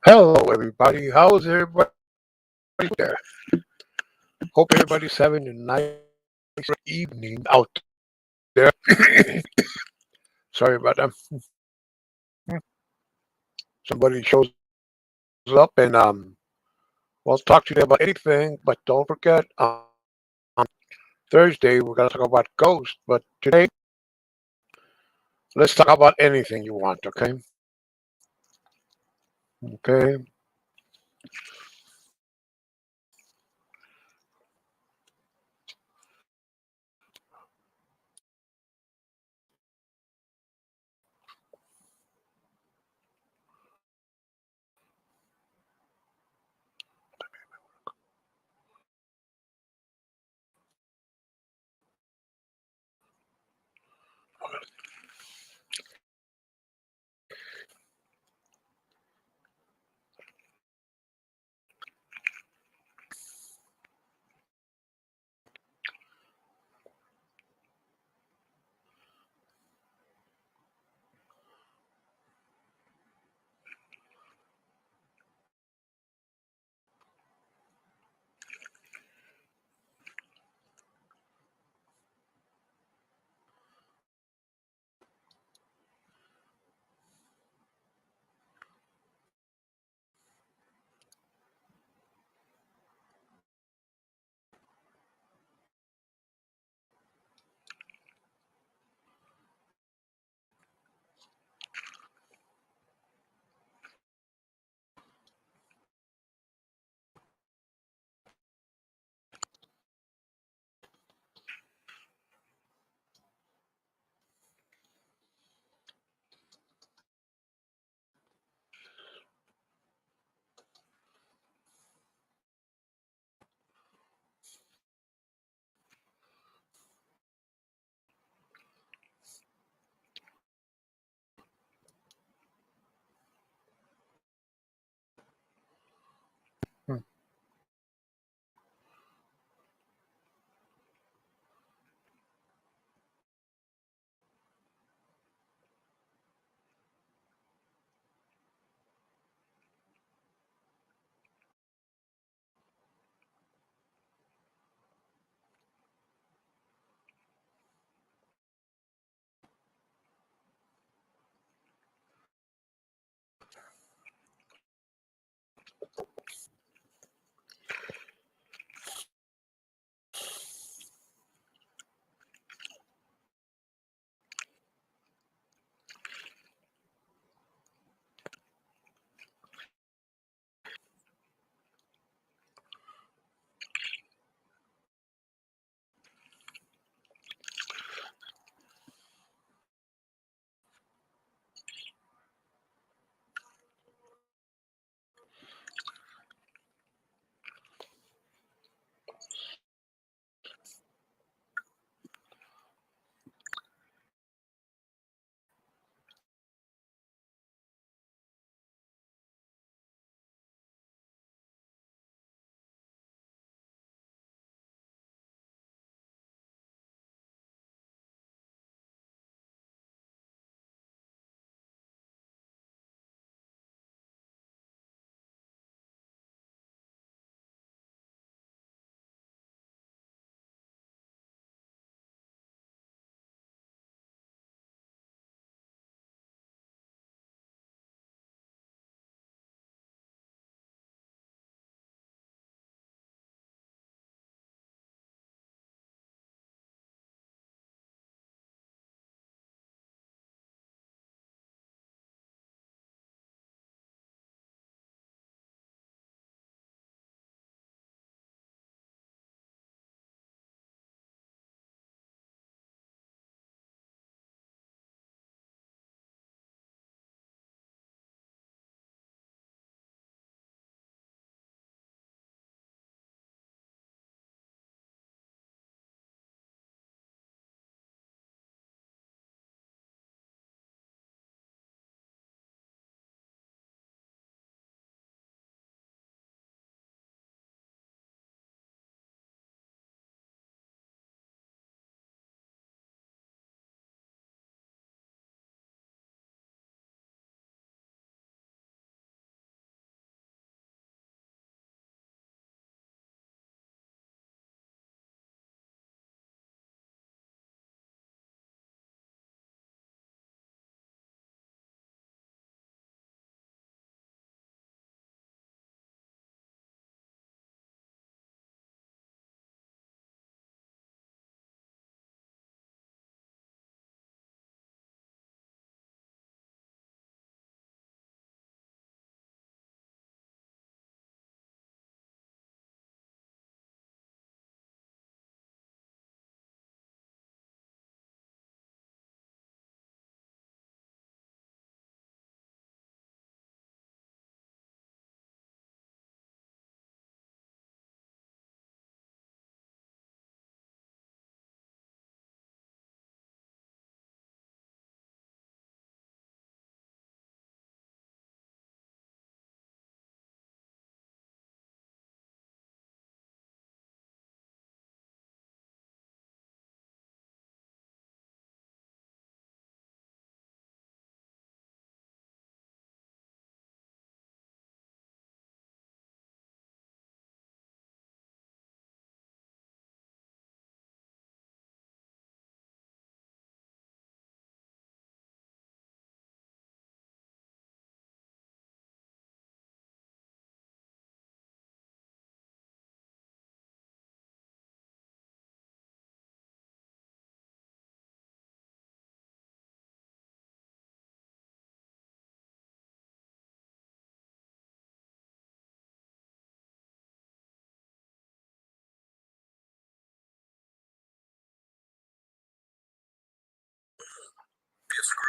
Hello, everybody. How's everybody there? Hope everybody's having a nice evening out there. Sorry about that. Somebody shows up and we'll talk to them about anything, but don't forget Thursday we're gonna talk about ghosts. But today let's talk about anything you want. Okay. Okay.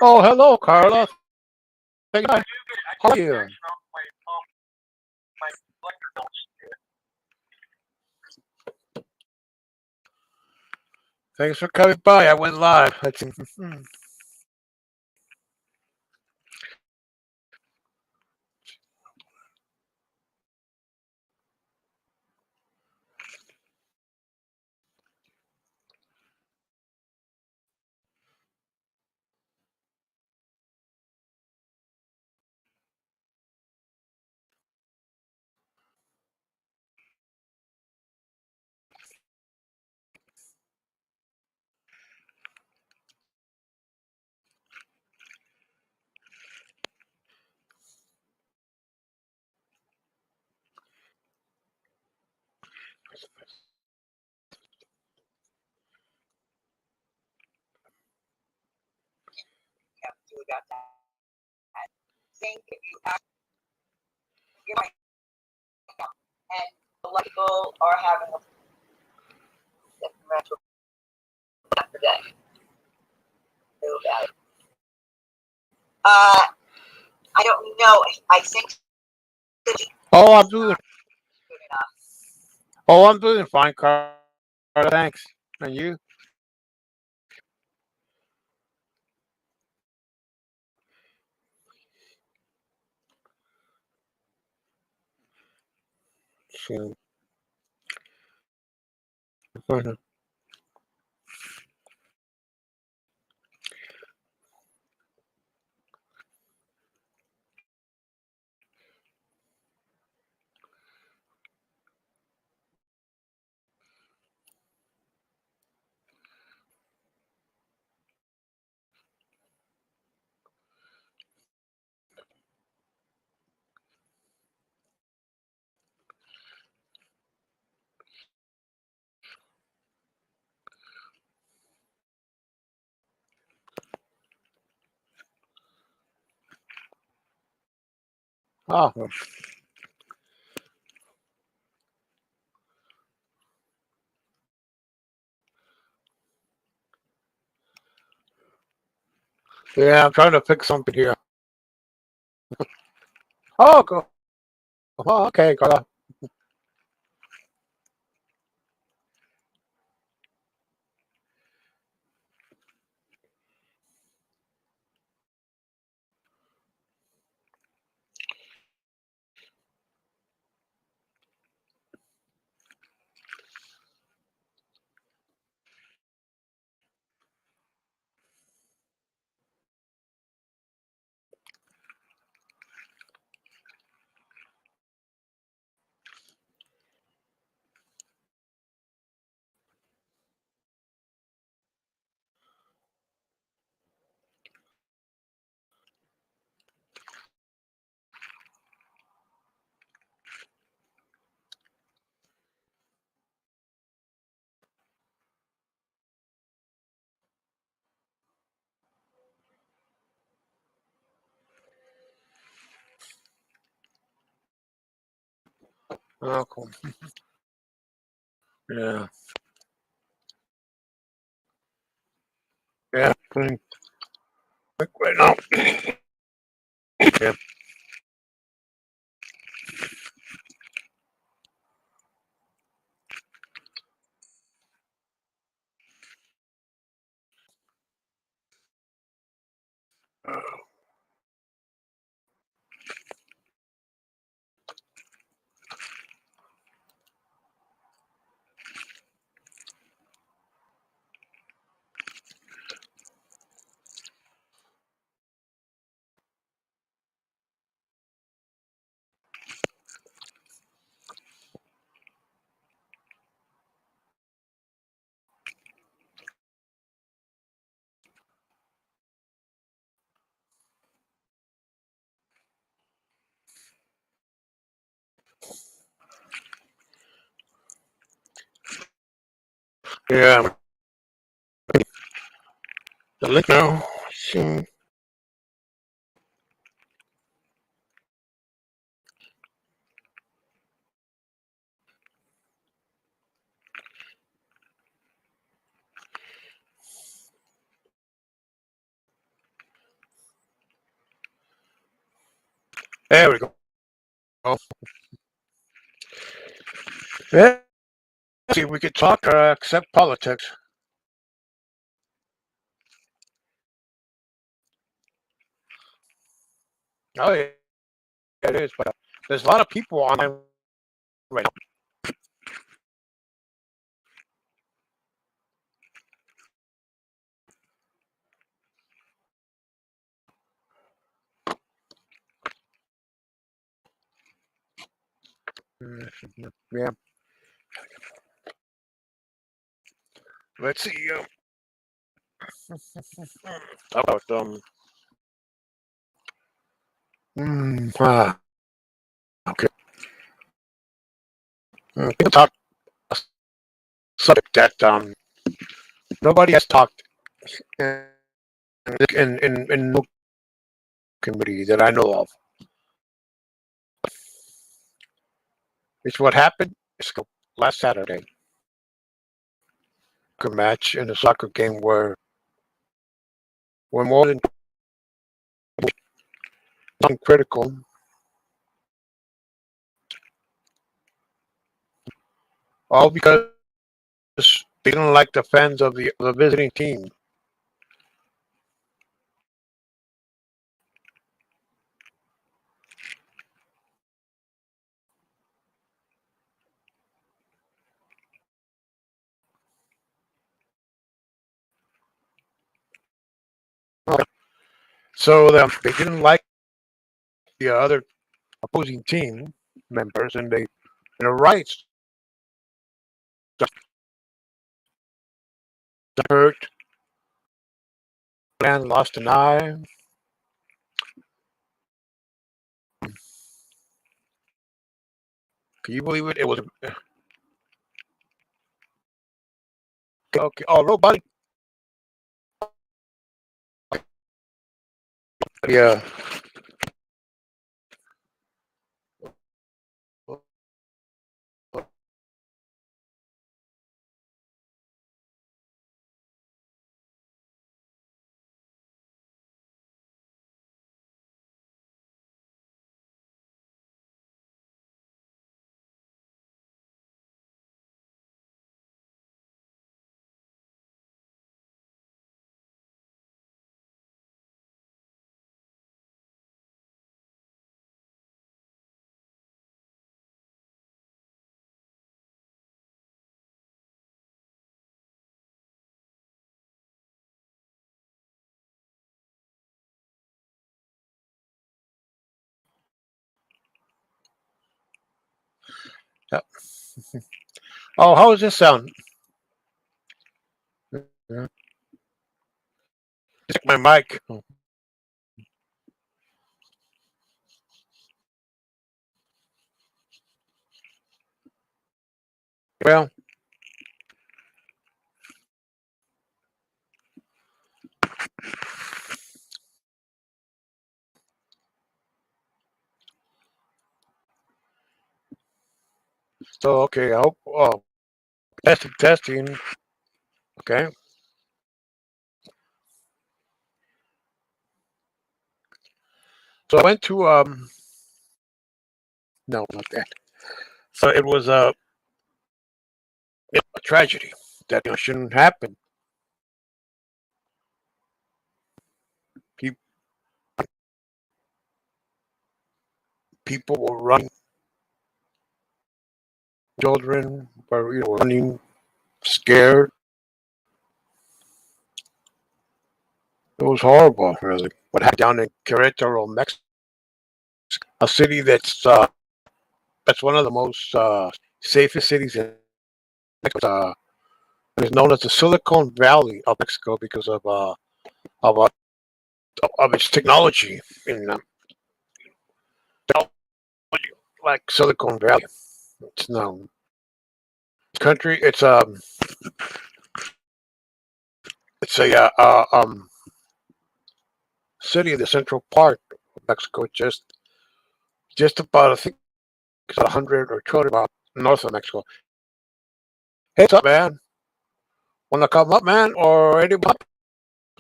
Oh, hello, Carla. Say hi. How are you? Thanks for coming by. I went live. Let's see. Oh, I'm doing. Oh, I'm doing fine, Carla. Thanks. And you? So, oh, yeah. I'm trying to fix something here. Oh, go. Oh, okay, Carla. Oh, cool. Yeah, yeah. Quick right now. Yeah. Yeah. The link now. Hmm. There we go. Yeah, see, we could talk except politics. Oh, yeah, it is. But there's a lot of people online right now. Yeah. Let's see. How about okay. We can talk a subject that nobody has talked in no community that I know of. It's what happened last Saturday. A match in a soccer game where more than something critical, all because they didn't like the fans of the visiting team. So they didn't like the other opposing team members, and they their rights hurt. Man lost an eye. Can you believe it? It was okay. Oh, nobody. Yeah. Yeah. Oh, how does this sound? Yeah. Check my mic. Well, so okay. I hope. Oh, testing. Okay. So I went to no, not that. So it was a tragedy that shouldn't happen. People people were running. Children were running, scared. It was horrible, really. What happened down in Querétaro, Mexico, a city that's one of the most safest cities in Mexico. It's known as the Silicon Valley of Mexico because of, uh, of its technology in like Silicon Valley. It's known country. It's a city in the central part of Mexico, just about I think it's 100 or 200 miles north of Mexico. Hey, what's up, man? Want to come up, man, or anyone?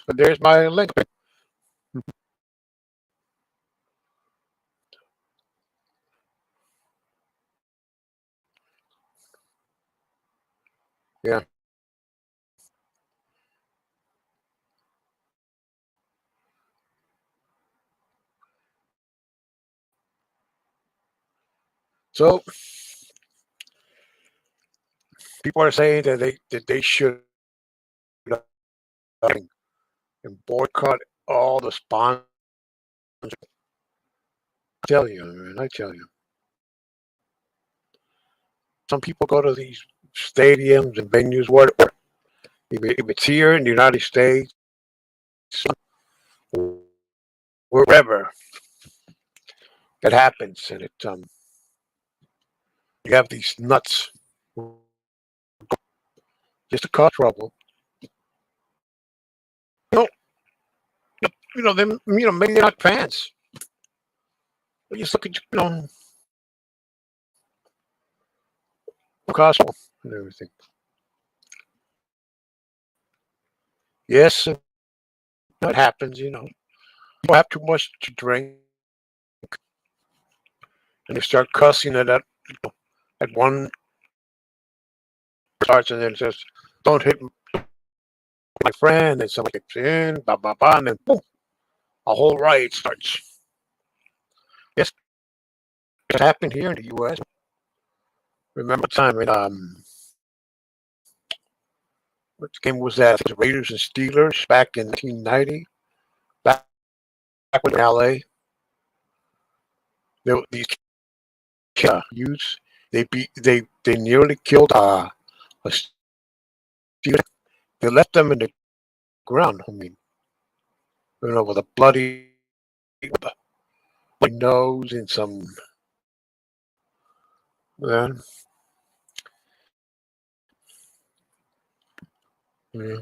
There's my link. Yeah. So people are saying that they should and boycott all the sponsors. I tell you, man, I tell you. Some people go to these stadiums and venues where if it's here in the United States, wherever it happens, and you have these nuts just to cause trouble. You know, them. Maybe they're not fans. But just look at gospel and everything. Yes, it happens. People have too much to drink, and they start cussing at one starts, and then it says, "Don't hit my friend," and somebody gets in, blah blah blah, and then boom, a whole riot starts. Yes, it happened here in the U.S. Remember the time in what game was that? The Raiders and Steelers back in 1990. Back when in L.A. These youths they nearly killed a Steeler. They left them in the ground. I mean, with a with a bloody nose and some. Uh, yeah,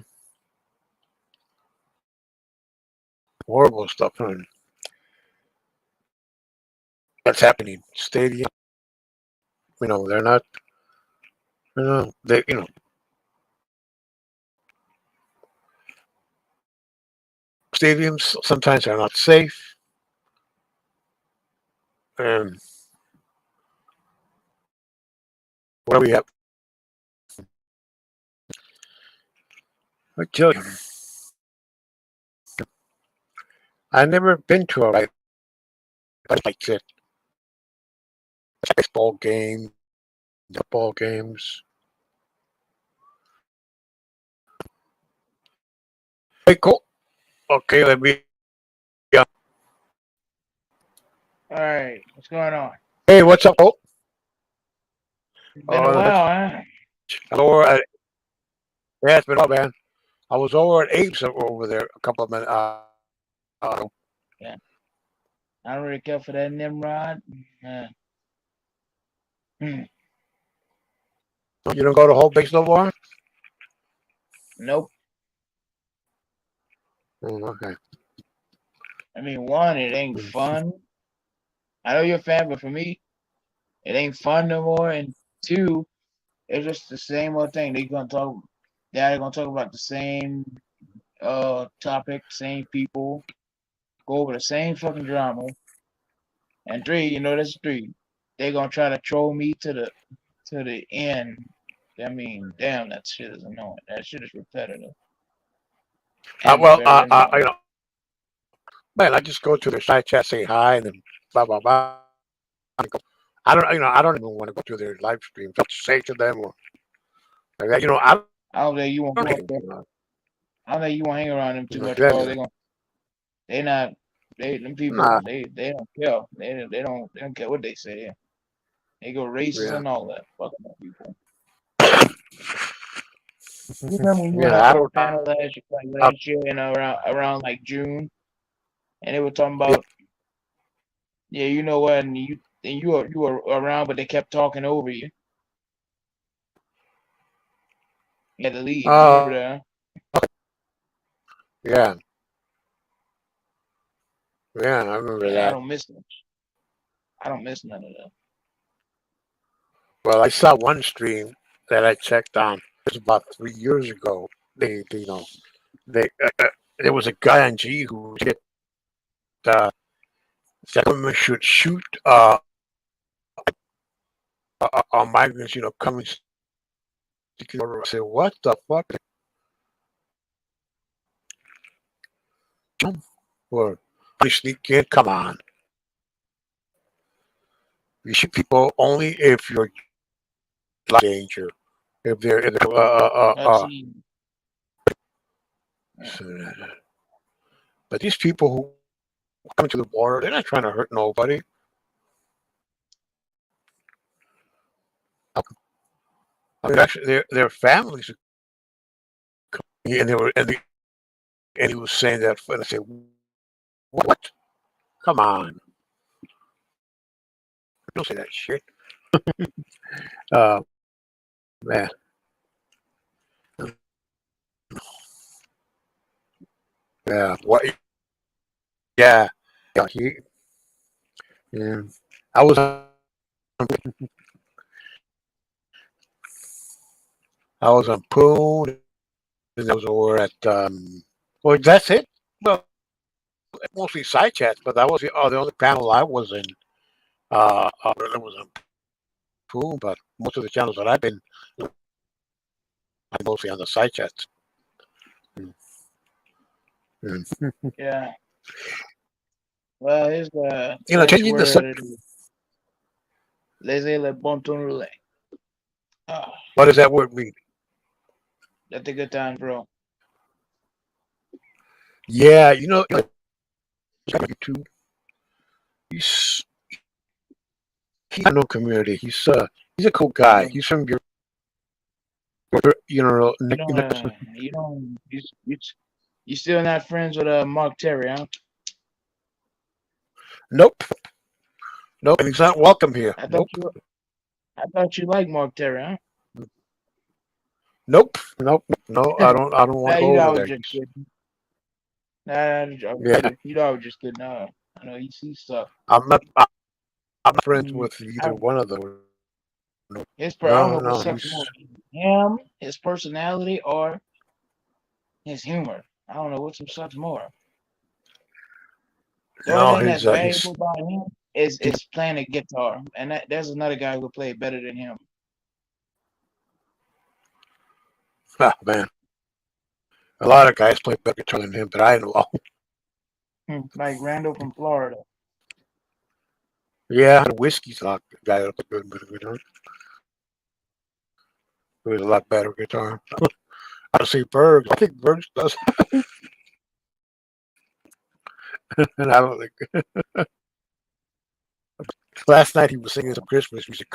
horrible stuff. And that's happening. Stadium. They're not. They. Stadiums sometimes are not safe. And what do we have? I tell you, I've never been to a like that. Baseball game, football games. Hey, cool. Okay, let me. Yeah. All right, what's going on? Hey, what's up, Colt? It's been a Oh, while, huh? I was over at, yeah, it's been up, man. I was over at Abe's over there a couple of minutes. Yeah, I don't really care for that Nimrod. Uh, hmm, You don't go to home base no more? nope. Okay. I mean, one, it ain't fun. I know you're a fan, but for me, it ain't fun no more. And two, it's just the same old thing. They're gonna talk about the same topic, same people, go over the same fucking drama. And three, that's three. They're gonna try to troll me to the end. I mean, damn, that shit is annoying. That shit is repetitive and Well, very annoying. man, I just go to their side chat, say hi, and then blah blah blah. I don't even want to go to their live streams. I'll say to them or like that. I don't think you won't Don't go up hate there. them. I don't think you won't hang around them too much, Yeah, cause they not them people nah, they don't care. They don't care what they say. They go racist yeah, and all that. Fucking that people. You remember when you went yeah. out I to a don't. panel last year in around like June, and they were talking Yeah. about yeah, you know what, and you were around, but they kept talking over you. You had to leave. You remember that? Huh? Yeah, yeah. I remember Yeah, I that. don't miss them. I don't miss none of that. Well, I saw one stream that I checked on. It was about 3 years ago. They there was a guy on G who said the government should shoot migrants, coming I said, what the fuck? Or they sneak in? Come on. You shoot people only if you're in danger. If they're I've seen. Yeah. but these people who come to the border, they're not trying to hurt nobody. I mean, actually, their families, and they were, and he was saying that, and I said, what? Come on, don't say that shit. Uh, man, yeah, what? Yeah, yeah, yeah. I was, I was on Poon, and I was over at, well, that's it. Well, mostly side chats, but that was the only panel I was in. That was on Poon, but most of the channels that I've been, I'm mostly on the side chats. Mm, mm. Yeah. Well, here's the You know, French changing the word. subject. Laissez le bon temps rouler. Ah, What does that word mean? let the good times roll. Yeah, you know, YouTube. He's he's no community. He's a cool guy. Um, He's from you know, you don't. You don't. You still not friends with Mark Terry, huh? nope, nope, and he's not welcome here. I thought Nope, you. I thought you liked Mark Terry, huh? nope, nope, no. I don't want Nah, to you go know I over was there. just kidding. Nah, Yeah, you know I was just kidding. I know you see stuff. I'm not. I'm not friends Mm, with I, either one of those. I don't No, know what no, sucks he's more, him, his personality, or his humor. I don't know which one sucks more. The only no, thing that's he's valuable about him is playing a guitar, and there's another guy who played better than him. man. A lot of guys play better guitar than him, but I know. Like Randall from Florida. Yeah, the whiskey's a lot guy that play good guitar. With a lot better guitar. I see Berg. I think Berg does, and I don't think. Last night he was singing some Christmas music.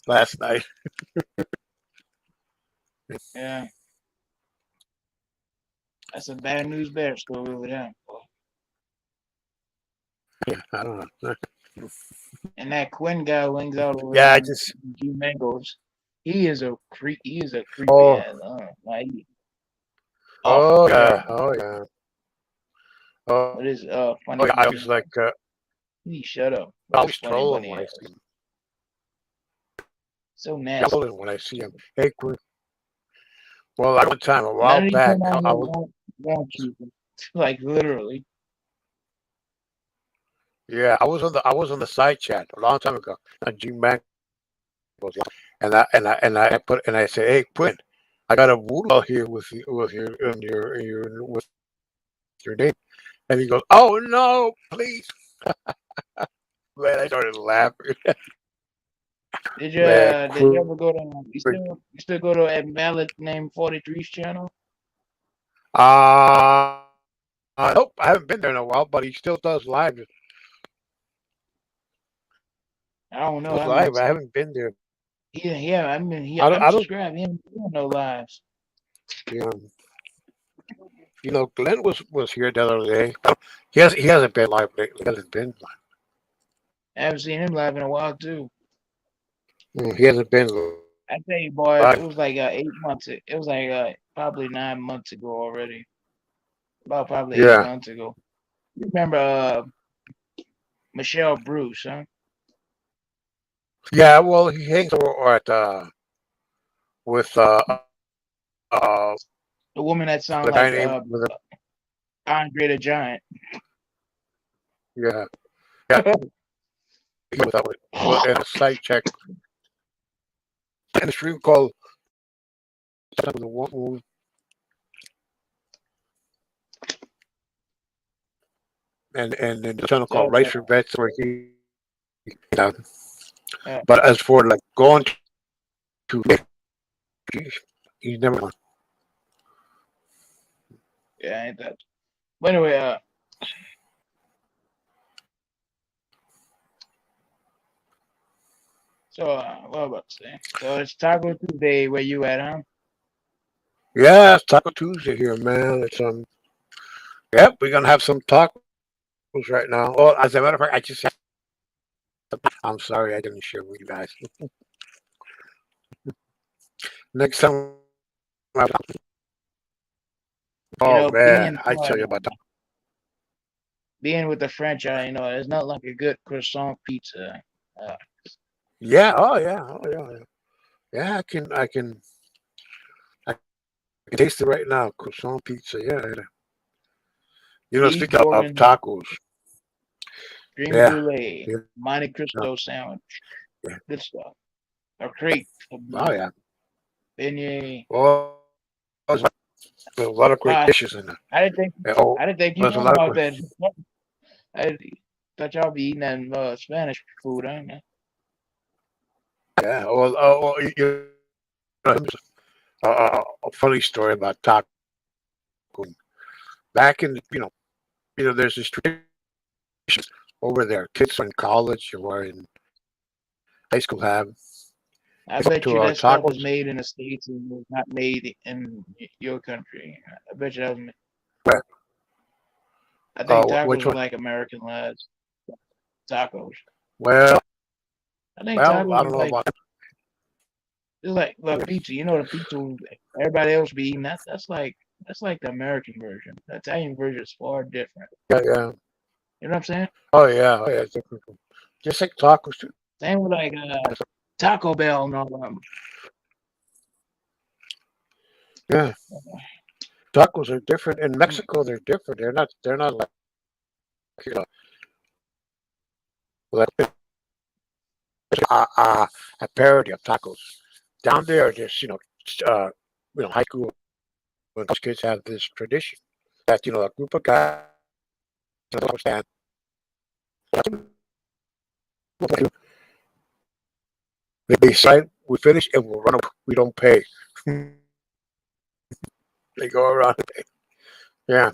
Last night. Yeah, that's a bad news bear story over there. Yeah, I don't know. And that Quinn guy wings out over Yeah, there I on just. G Mangoes. He is a creep. He is a creepy Oh, ass. Like awful oh yeah, terrible. oh yeah, oh, But his oh funny yeah. I bunny. was like, He shut up. I But his always funny troll him bunny when I ass. see him. So I troll nasty. him when I see him. Hey, Quinn. Well, like one time a None while of these back, men out I here was. want you. Like literally. Yeah, I was on the side chat a long time ago on G Mac, and I said, hey, Quinn, I got a voodoo here with with your name, and he goes, oh no, please, man, I started laughing, man, Did you Quinn. ever go to you still go to Invalid Name 43's channel? Uh, nope, I haven't been there in a while, but he still does live. I don't know. Does live. I haven't been there. Yeah, I'm I don't. subscribed. He ain't doing no lives. You know, Glenn was here the other day. He hasn't been live lately. He hasn't been live. I haven't seen him live in a while too. He hasn't been I tell you, boy, it live. was like 8 months. It was like probably 9 months ago already. About probably eight Yeah, months ago. You remember Michelle Bruce, huh? yeah. Well, he hangs over at with uh The woman that sound the guy like named with a, Andre the Giant. yeah, yeah. without it. Well, and a side check. And a stream called the one and then the channel called So, Rice for Vets where uh, uh, but as for like going to he's never won. yeah, ain't that. But anyway, so what about to say? So it's Taco Tuesday where you at, huh? Yeah, it's Taco Tuesday here, man. It's yep, we're gonna have some tacos right now. Oh, as a matter of fact, I just I'm sorry I didn't share with you guys. Next time You oh know, man, I tell you about that. being with the French, it's not like a good croissant pizza. Uh, Yeah, oh yeah, oh yeah, yeah. Yeah, I can taste it right now. Croissant pizza, yeah. Yeah. Beef Speaking of Bourguignon, tacos, cream yeah, brulee, yeah, Monte yeah. Cristo sandwich, Yeah. good stuff. A crepe of Oh beef, yeah. beignet. Oh, there's a lot of great Wow, dishes in there. I didn't think Yeah, oh, I didn't think you there's a know lot of about great. that. I thought y'all be eating that Spanish food, huh? Yeah. Well, know, a funny story about taco. Back in, there's this tradition over there. Kids in college or in high school have I they go bet to you that stuff was tacos. made in the States and was not made in your country. I bet you that was. Where? I think Which tacos are one? like American lads. Tacos. Well, I think well, I tacos don't is know like about. it's like Yeah, pizza. You know the pizza everybody else be eating. That's like the American version. The Italian version is far different. yeah, yeah. You know what I'm saying? Oh yeah. It's different. Just like tacos too. Same with like Taco Bell and all them. Yeah, tacos are different in Mexico. They're different. They're not like you know like a parody of tacos. Down there, there's uh, high school when those kids have this tradition that a group of guys stand. They decide we finish and we'll run. We don't pay. They go around. Yeah,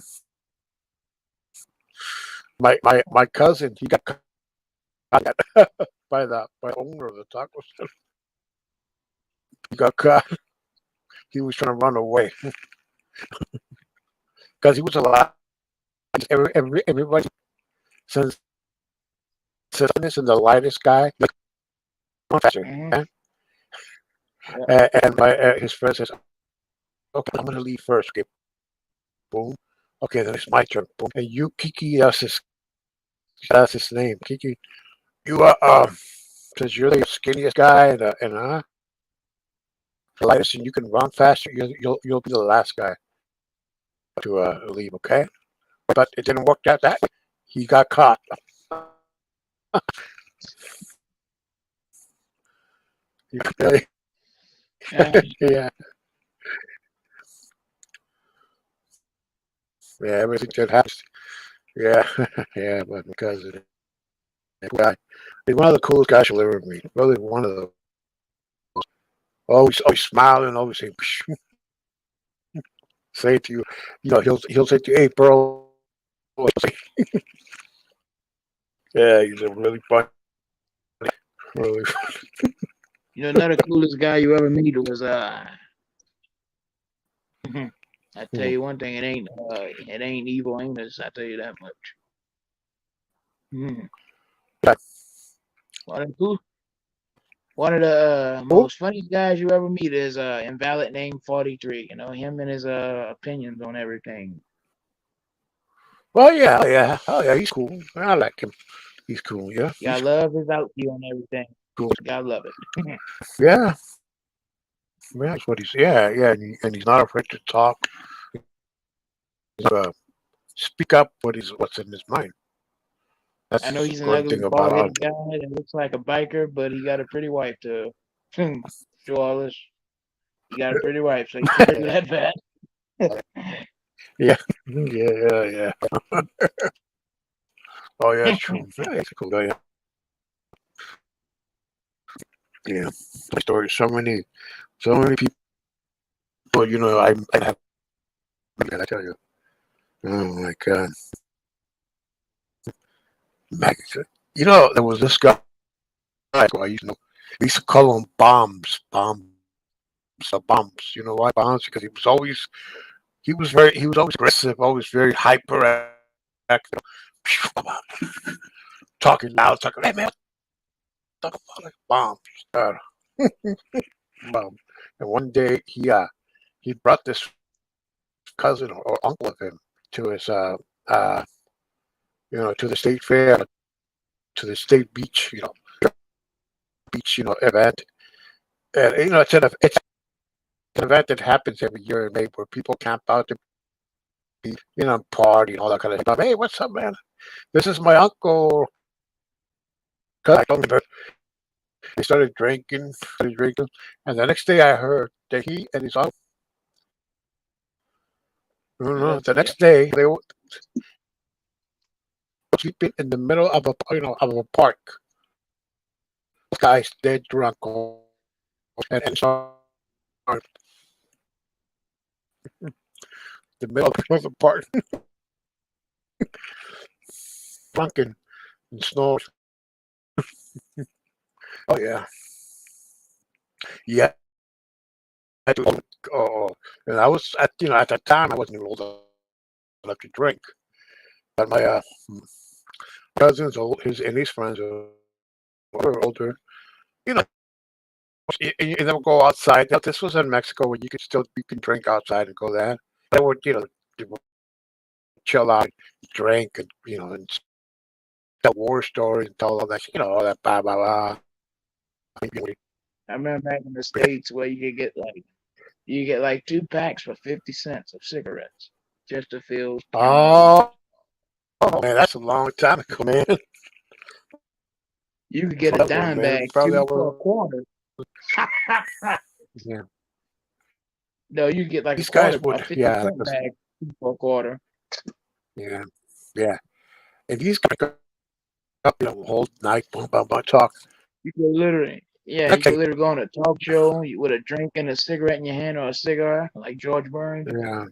my cousin he got caught by the owner of the taco stand. He got caught. He was trying to run away because he was allowed. Everybody since this and the lightest guy, like, run faster. Mm-hmm. Yeah? Yeah. And his friend says, "Okay, I'm gonna leave first." Okay, boom. Okay, then it's my turn. Boom. And you, Kiki, that's his name, Kiki. You are since you're the skinniest guy and the lightest, and you can run faster. You'll be the last guy to leave. Okay, but it didn't work out that way. He got caught. Yeah. Yeah, yeah, everything that happens. Yeah, yeah, but because of that guy, he's one of the coolest guys you'll ever meet. Really, one of the always smiling, always saying, say to you, he'll say to you, "Hey, bro." Yeah, he's a really fun, really. You know, another coolest guy you ever meet was I tell Hmm. you one thing, it ain't evil Amos. I tell you that much. Mm. Yeah. One of the cool, one of the Cool. most funniest guys you ever meet is Invalid Name 43. You know him and his opinions on everything. Well, yeah, oh yeah, he's cool. I like him. He's cool. Yeah, he's Gotta love his outfit on everything. cool. Gotta love it. Yeah, yeah, that's what he's. Yeah, yeah, and he's not afraid to talk. Uh, speak up what's in his mind. I know That's he's an good ugly, thing about our. bald-headed guy that looks like a biker, but he got a pretty wife to show all this. He got a pretty wife, so he can't do that bad. Yeah, yeah. Oh yeah, it's true. Yeah, he's a cool guy. Yeah, my story. So many people. You know, I have. I tell you. Oh my God, Max. You know, there was this guy who I used to know. We used to call him bombs. You know why bombs? Because he was always aggressive, always very hyperactive, talking loud, talking. Hey man, talking about like bombs. Bomb. And one day he brought this cousin or uncle of him to his uh to the state fair, to the state beach event. And it's an event that happens every year in May where people camp out to be, party and all that kind of stuff. Hey, what's up, man? This is my uncle. 'Cause I told him they started drinking, and the next day I heard that he and his uncle, the Yeah. next day they were sleeping in the middle of a park. Guys dead drunk, and so the middle of the park, drunken and snores. Oh yeah, yeah. Oh, and I was at that time I wasn't even old enough to drink, but my cousins, his friends were older. You know, you never go outside. Now, this was in Mexico where you can drink outside and go there. They would they would chill out, drink, and and tell war stories and tell all that all that blah blah blah. I remember back in the States where you get like 2 packs for 50 cents of cigarettes just to feel Camino. Oh, man, that's a long time ago, man. You could So get a that one, dime man. bag Probably two that for a was. quarter. Yeah. No, you could get like These guys a would, 50 yeah, cent bag two for a quarter. yeah, yeah. And these guys go up, whole night, boom, boom, boom, talk. You could literally, yeah, you could Okay, literally go on a talk show with a drink and a cigarette in your hand or a cigar, like George Burns. yeah.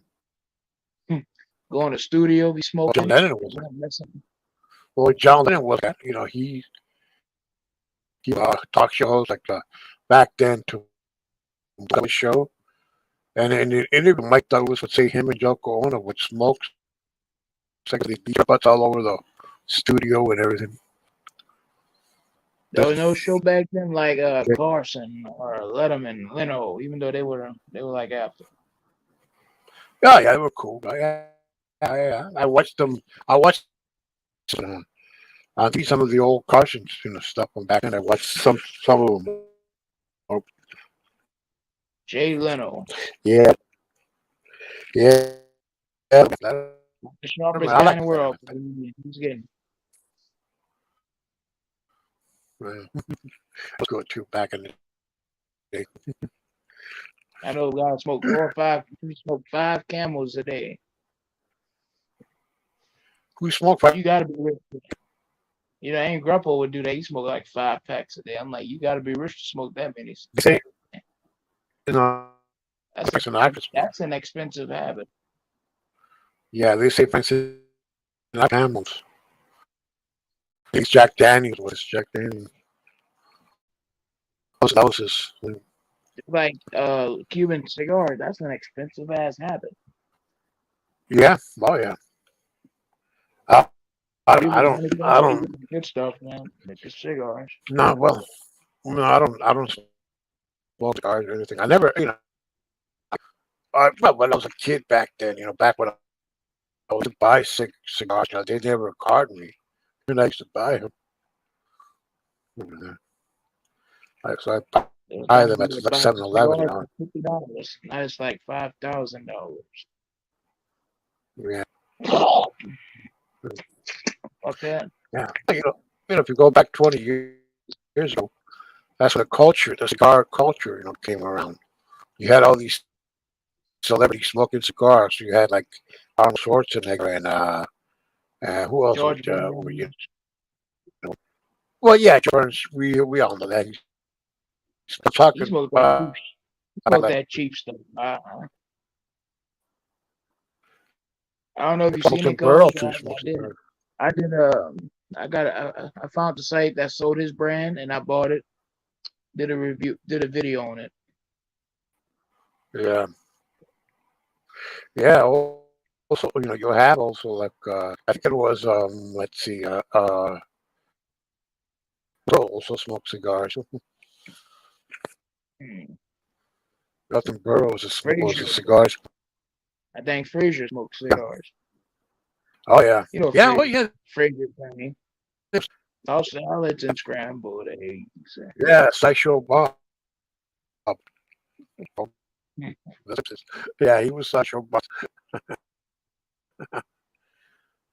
Go in the studio, be John smoking. Lennon was, John Lennon was that, he talk shows like back then to the show. And in the interview, Mike Douglas would say him and Yoko Ono would smoke, like they beat their butts all over the studio and everything. There That, was no show back then like Carson or Letterman, Leno, even though they were like after. yeah, they were cool. Yeah. I watched them. I watched uh, I think some of the old Carsons, stuff from back then. I watched some of them. Oh, Jay Leno, yeah, yeah. the I sharpest guy in like the that. world. He's getting. Let's go to back in the day. I know guys smoke 4 or 5. He smoke 5 Camels a day. Who smoked? You gotta be rich. Ain't Gruppo would do that. He smoked like 5 packs a day. I'm like, you gotta be rich to smoke that many. They say, you know, That's Frank Sinatra smoked. that's an expensive habit. Yeah, they say Frank Sinatra camels. It's Jack Daniels. What's Jack Daniels? That was his. Like Cuban cigars, that's an expensive ass habit. Yeah. Oh yeah. I, Cubans only I gonna don't. get the good stuff, man. Make your cigars. No, well, no, I don't smoke cigars or anything. I never, well, when I was a kid back then, back when I was to buy cigars, they never carded me, and I used to buy them. So I They buy told them me at to like buy 7-Eleven, cigars for $50. Now it's like $5,000. Yeah. Fuck that. Yeah, if you go back 20 years ago, that's when the cigar culture, came around. You had all these celebrities smoking cigars. You had like Arnold Schwarzenegger and who else was George were Burns. well, yeah, George Burns. We all know that. I'm He talking smoked that cheap. about He smoked like that cheap stuff. I don't know if you've seen Milton it, cause Berle too I smokes did. cigars. I did. I found the site that sold his brand, and I bought it. Did a review. Did a video on it. Yeah, yeah. Also, you have also like I think it was let's see, Burl also smoked cigars. Hmm. Milton Berle was a Frazier. cigars. I think Frazier smoked Yeah. cigars. Oh yeah, You know yeah. Well, Frazier. yeah, Frazier County. Tossed salads and scrambled eggs. yeah. Sideshow Bob. Hmm. Yeah, he was Sideshow Bob.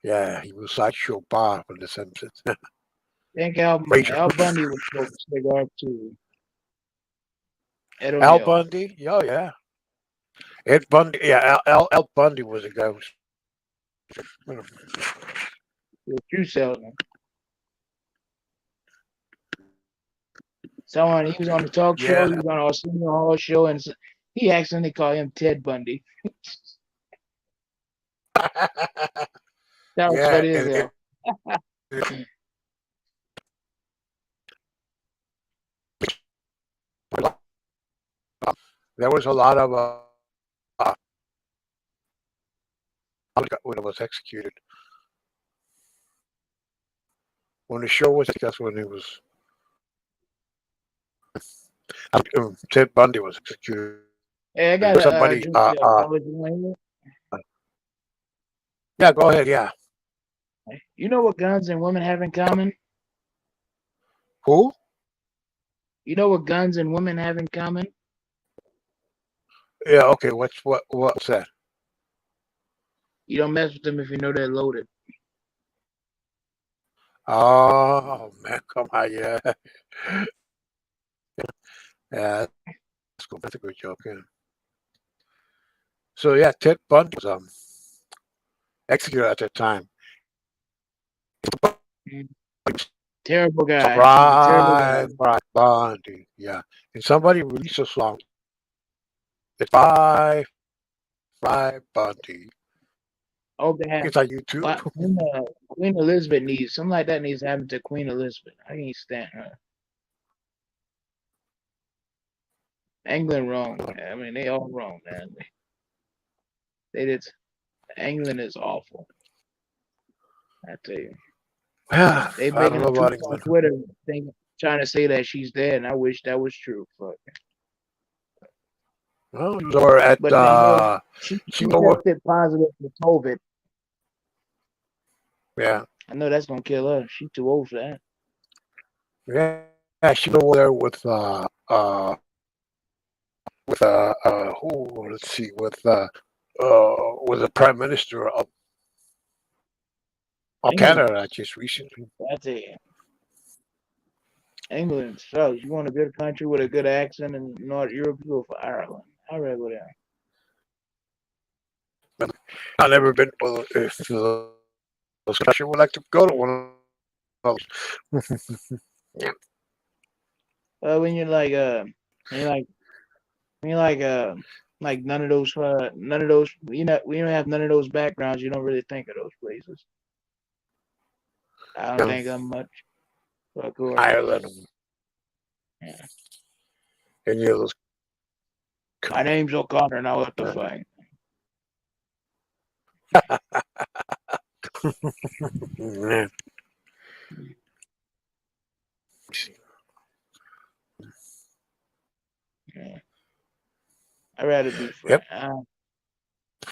Yeah, he was Sideshow Bob in The Simpsons. I think Frazier. Al Bundy would smoke a cigar too. Ed Al O'Neill. Bundy. Oh yeah, Ed Bundy. Yeah, Al Bundy was a guy who. The true salesman. Someone he was on the talk show. Yeah. He was on Arsenio Hall show, and he accidentally called him Ted Bundy. That was Yeah, funny as and hell. there was a lot of when it was executed. When the show was, that's when it was. Ted Bundy was executed. Hey, I There got was to somebody. drink the apology later. Yeah, go ahead. Yeah. You know what guns and women have in common? Who? You know what guns and women have in common? Yeah. Okay. What's that? You don't mess with them if you know they're loaded. Oh man, come on. Yeah. Yeah. That's cool. That's a good joke. Yeah. So yeah, Ted Bundy was executed at that time. Terrible guy. He was a terrible guy. Brian Bundy. Yeah. And somebody released a song. It's by Bundy. I hope they have. It's on YouTube. But Queen Elizabeth needs something like that needs to happen to Queen Elizabeth. I can't stand her. England wrong. I mean, they all wrong, man. They did. England is awful. I tell you. Yeah, They I don't making know up about tweets on England. Twitter, trying to say that she's dead, and I wish that was true. Well, or at But they know she she know what? tested positive for COVID. Yeah, I know that's gonna kill her. She's too old for that. yeah, she know there who? Let's see, with the Prime Minister of England, Canada just recently. that's it. England sucks. You want a good country with a good accent in North Europe, you go for Ireland. I'd rather go there. I've never been. Well, if those country would like to go to one of those. Yeah. When you're like when you're like when you're like none of those we don't have none of those backgrounds. You don't really think of those places. I don't think of much. But go ahead. Ireland Yeah. and you know, those. My name's O'Connor. Now what the fuck? Yeah. Yeah. I'd rather be Yep.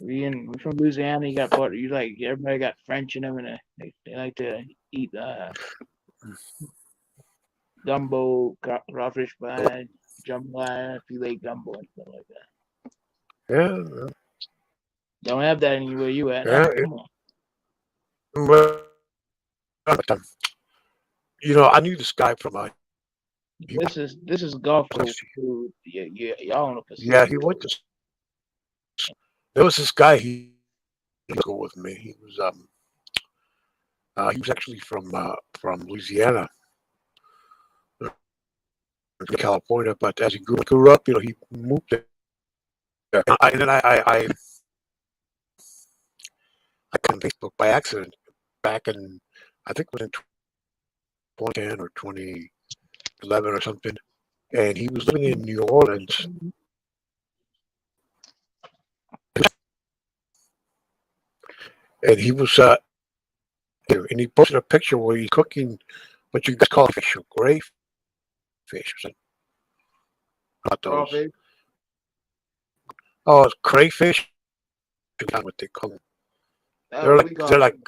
we from Louisiana. You got part. You like everybody got French in them, and they like to eat gumbo, crawfish pie, jambalaya, filet gumbo, and stuff like that. Yeah. Don't have that anywhere you at. Yeah. Come on. Well, but I knew this guy from he went This is Gulf to, Coast food. Y'all on the yeah, Pacific he went Coast. to. There was this guy. He go with me. He was actually from Louisiana, California, but as he grew up, he moved there. And then I got on Facebook by accident back in, I think it was in 2010 or 2011 or something, and he was living in New Orleans, and he was and he posted a picture where he's cooking what you guys call fish or gray fish or something. Not those. Crawfish. Oh, it's crayfish. What they call them. They're like We call they're them, like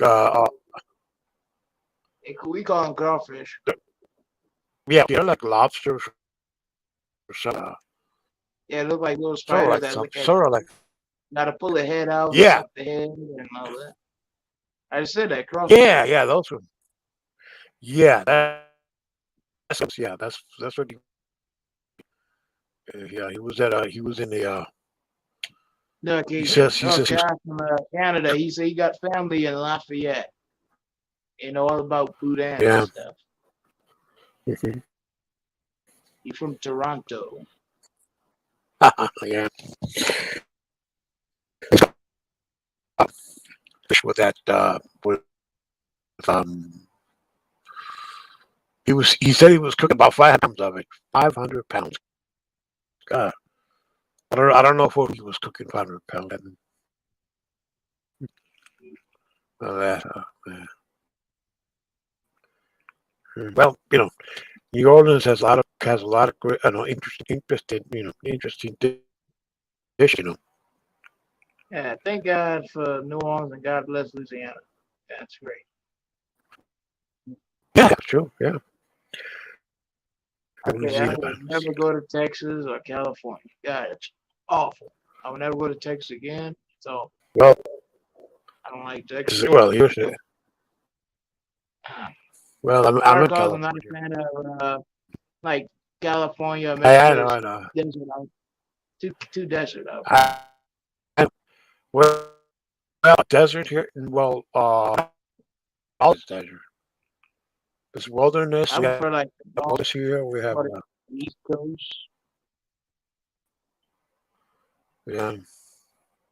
we call them crawfish. yeah, they're like lobsters or something. Yeah, it look like little Sort of spiders like that some, look at sort of like gotta pull the head out, look yeah, up the head and all that. I just said that crawfish. yeah, those ones. Yeah, yeah, that's what yeah, he was in the Look, he no, says he was guy from Canada. He said he got family in Lafayette. All about boudin and yeah. stuff. Mhm. He's from Toronto. Yeah. Fish with that with um he said he was cooking about 500 pounds of it. 500 pounds. God. I don't know if he was cooking 500 pounds of that. Yeah. Well, New Orleans has a lot of great, interesting dish. Yeah, thank God for New Orleans and God bless Louisiana. That's great. Yeah, true. Yeah, I Louisiana. will never go to Texas or California. God, it's awful. I will never go to Texas again. So Well, I don't like Texas. well, here's well, I'm in Arkansas, I'm not a California. fan of like California, I America know, is I know. desert out. Too desert out for me. I, well, desert here. Well, all is desert. There's wilderness. I We have prefer like the north wilderness here. We have or the east coast. yeah.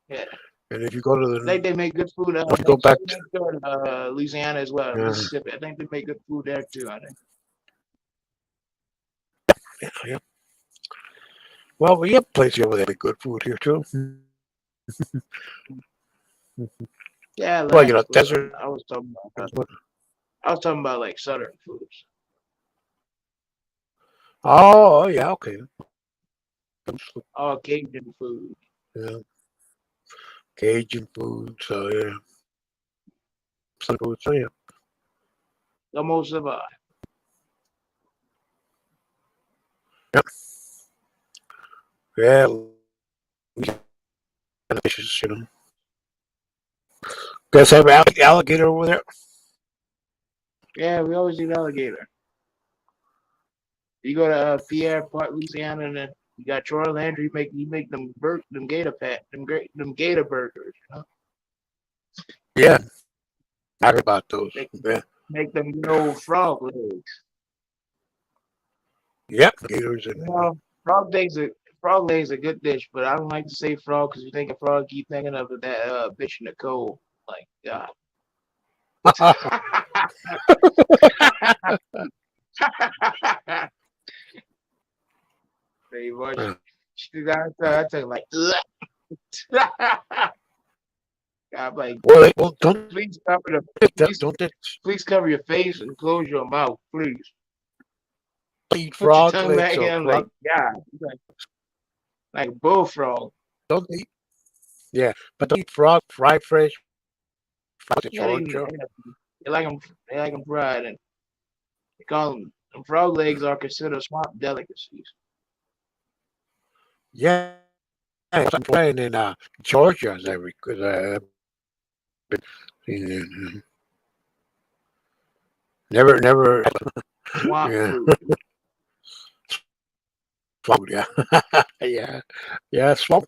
Yeah. And if you go to I think they make good food if you go back to next door to Louisiana as well, yeah, Mississippi. I think they make good food there too, I think. yeah. Well, we have places over there with good food here too. Yeah, Well, listen, desert. I was talking about like southern foods. Oh, yeah, okay. All Cajun food. Yeah, Cajun food. So yeah, some food. So yeah, Como se va? yep, yeah. We got fishes. Guys have alligator over there. Yeah, we always eat alligator. You go to Pierre Part, Louisiana, and then you got Troy Landry. Make them gator them gator burgers. Yeah, I heard about those. Make Yeah, make them frog legs. yeah, gators and Frog legs a good dish, but I don't like to say frog because you think of frog, keep thinking of that bitch Nicole. Like God. Pretty much. I took like. I'm like, well, don't please cover the don't they please cover your face and close your mouth, please. eat Put your frog tongue back legs or in, like frog? God, like bullfrog. Don't eat. Yeah, but don't eat frog fried fish. Fried in Yeah, Georgia. they like them. They like them fried, and they call them. Frog legs are considered swamp delicacies. Yeah, I'm playing in Georgia every because Never. Swamp Yeah, food. swamp. Yeah, yeah, yeah. Swamp.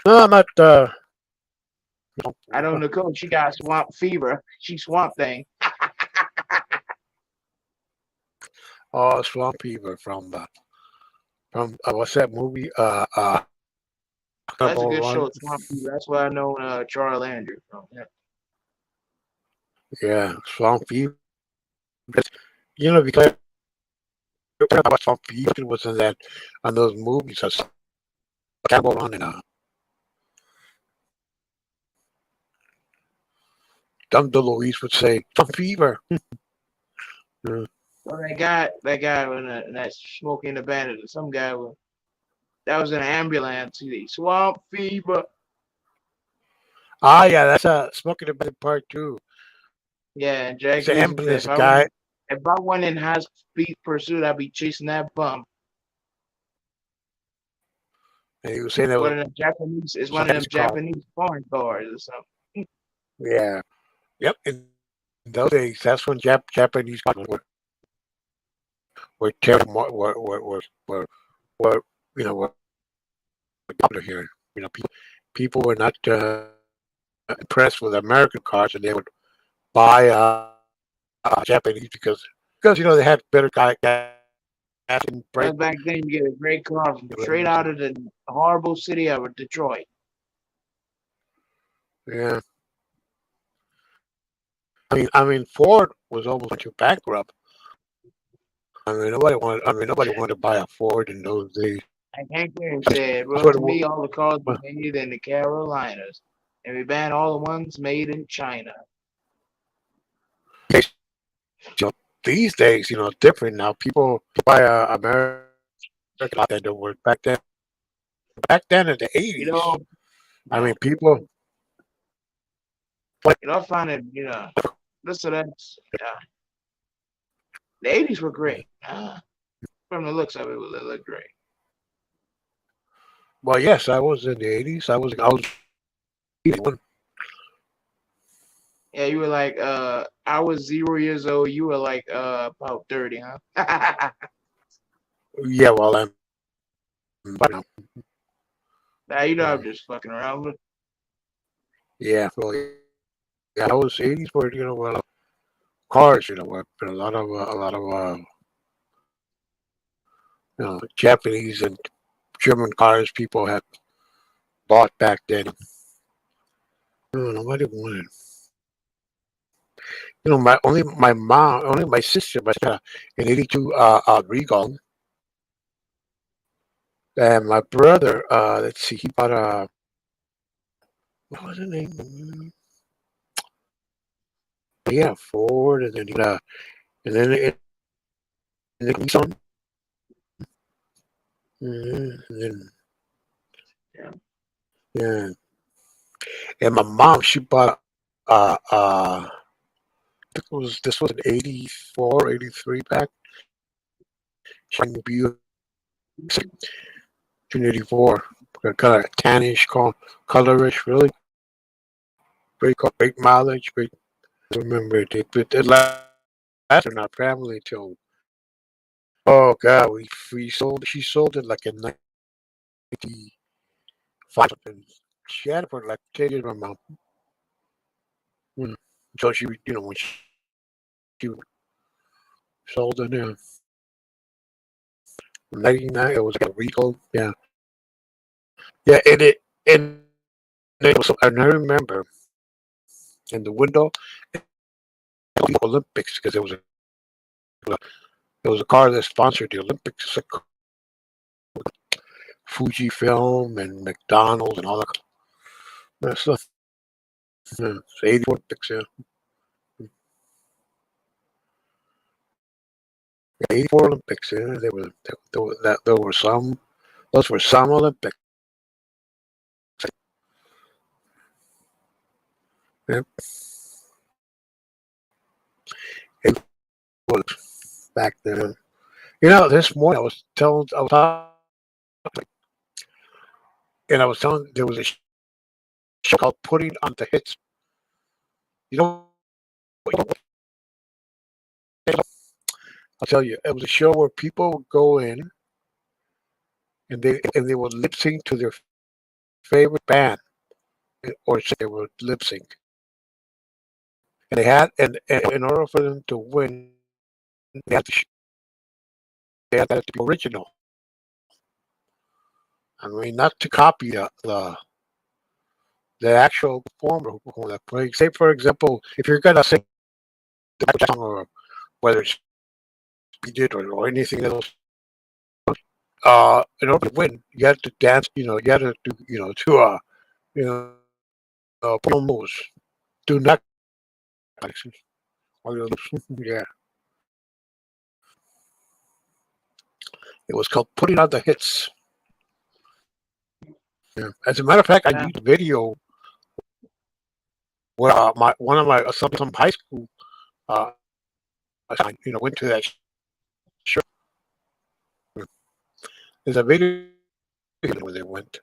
No, I'm not. I know Nicole, she got swamp fever. She swamp thing. Swamp fever from what's that movie? That's a Cannibal good show, Run. Swamp Fever. That's where I know Charles Andrew from. Yeah. Yeah, swamp fever. Because about swamp fever was in that on those movies. Cannibal Run and Dumb DeLuise would say swamp fever. Mm. Well, that guy in that smoking the bandit, some guy that was in an ambulance. He Swamp Fever. Yeah, that's a Smoking the Bandit Part Two. Yeah, and Jack It's an Nicholson said, ambulance guy, if I went in high speed pursuit, I'd be chasing that bum. and he was saying that One was of them Japanese is one of somebody's them car. Japanese foreign cars or something. Yeah, yep. In those days, that's when Japanese cars were terrible, were were popular here. People were not impressed with American cars, and they would buy Japanese because they had better gas and brake. But back then, you get a great car from straight out of the horrible city of Detroit. Yeah, I mean, Ford was almost went to bankrupt. Nobody wanted to buy a Ford in those days. Like Hank Aaron said, That's well, what to it was. me, all the cars were made in the Carolinas, and we ban all the ones made in China. These days, it's different now. People buy American than they were back then. Back then in the You 80s, know, I mean, uh, people. I find it, listen, that's, the 80s were great. From the looks of it, they look great. Well, yes, I was in the 80s. I was 81. Yeah, you were like, I was 0 years old. You were like, about 30, huh? Yeah, well, but, Now, I'm uh, just fucking around. But yeah, well, yeah, I was 80s where well, cars, were Japanese and German cars people had bought back then. Nobody wanted. Only my sister, an '82 Regal, and my brother. Let's see, he bought a what was the name? Yeah, Ford, and then and then and then Nissan, and then yeah, yeah, and my mom she bought I think this was an 84, 83 pack. Shiny Buick 284, kind of tannish, colorish, really great mileage, great. I remember it lasted in our family till oh god, we sold she sold it like in 95 and she had it for like 10 years. My mom, mm. So she when she sold it in 99, it was like a Regal, yeah, yeah, and it was, and I remember in the window Olympics because it was a car that sponsored the Olympics, like Fujifilm and McDonald's and all that stuff. Yeah, it's 84 Olympics, yeah. 84 Olympics, yeah. There were some. Those were some Olympics. Yeah, it was back then. This morning I was talking, and I was telling there was a show called "Putting on the Hits." You know I'll tell you, it was a show where people would go in and they would lip sync to their favorite band, or they would lip sync, and and in order for them to win, they had to they had to be original. I mean, not to copy the actual performer who performed that play. Say, for example, if you're gonna sing the Michael Jackson, or whether it's Beat It, or anything else, in order to win, you had to dance. You had to do, to you know, put on moves, do not yeah. It was called Putting Out the Hits. Yeah. As a matter of fact, I Yeah. used a video where my one of my some high school uh, went to that show. There's a video where they went,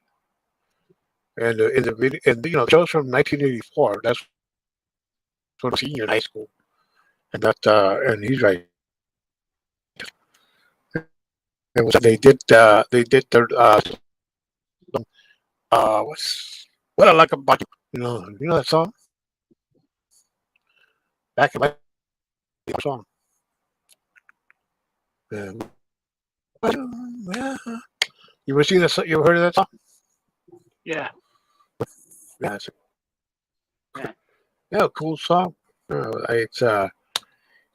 and in the video, and the show's from 1984. That's when I was senior in high school, and and he's right. It was they did their what's what I like about you. You know that song back in my song. Yeah. Yeah. You ever seen this? You ever heard of that song? Yeah. Yeah, Yeah. yeah, cool song.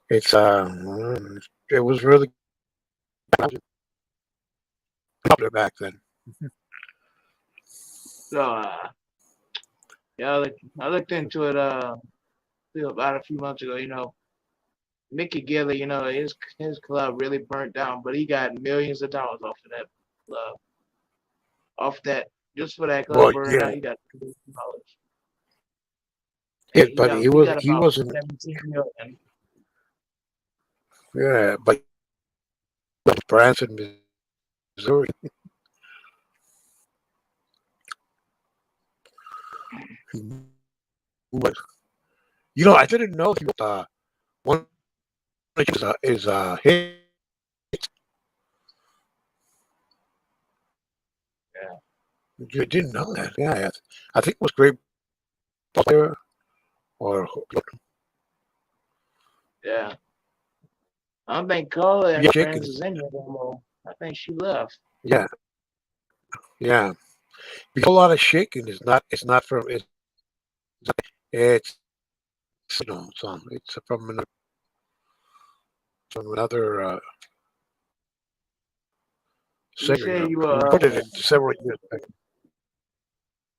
It's it was really popular back then. So yeah, I looked into it about a few months ago. Mickey Gilley, his club really burnt down, but he got millions of dollars off of that club. Off that, just for that club Well, burning yeah, down, he got $2 million. yeah, And he but got he got he about wasn't. 17 million. Yeah, but Branson, Missouri. He was, I didn't know he was one of his hit. Yeah. You didn't know that? Yeah, I think it was great player or Yeah. I don't think Carla and yeah, friends chicken. is in here no more. I think she left. Yeah, yeah. Because a lot of shaking is not. It's not from. It's it's from another You singer. said you We were recorded it several years back.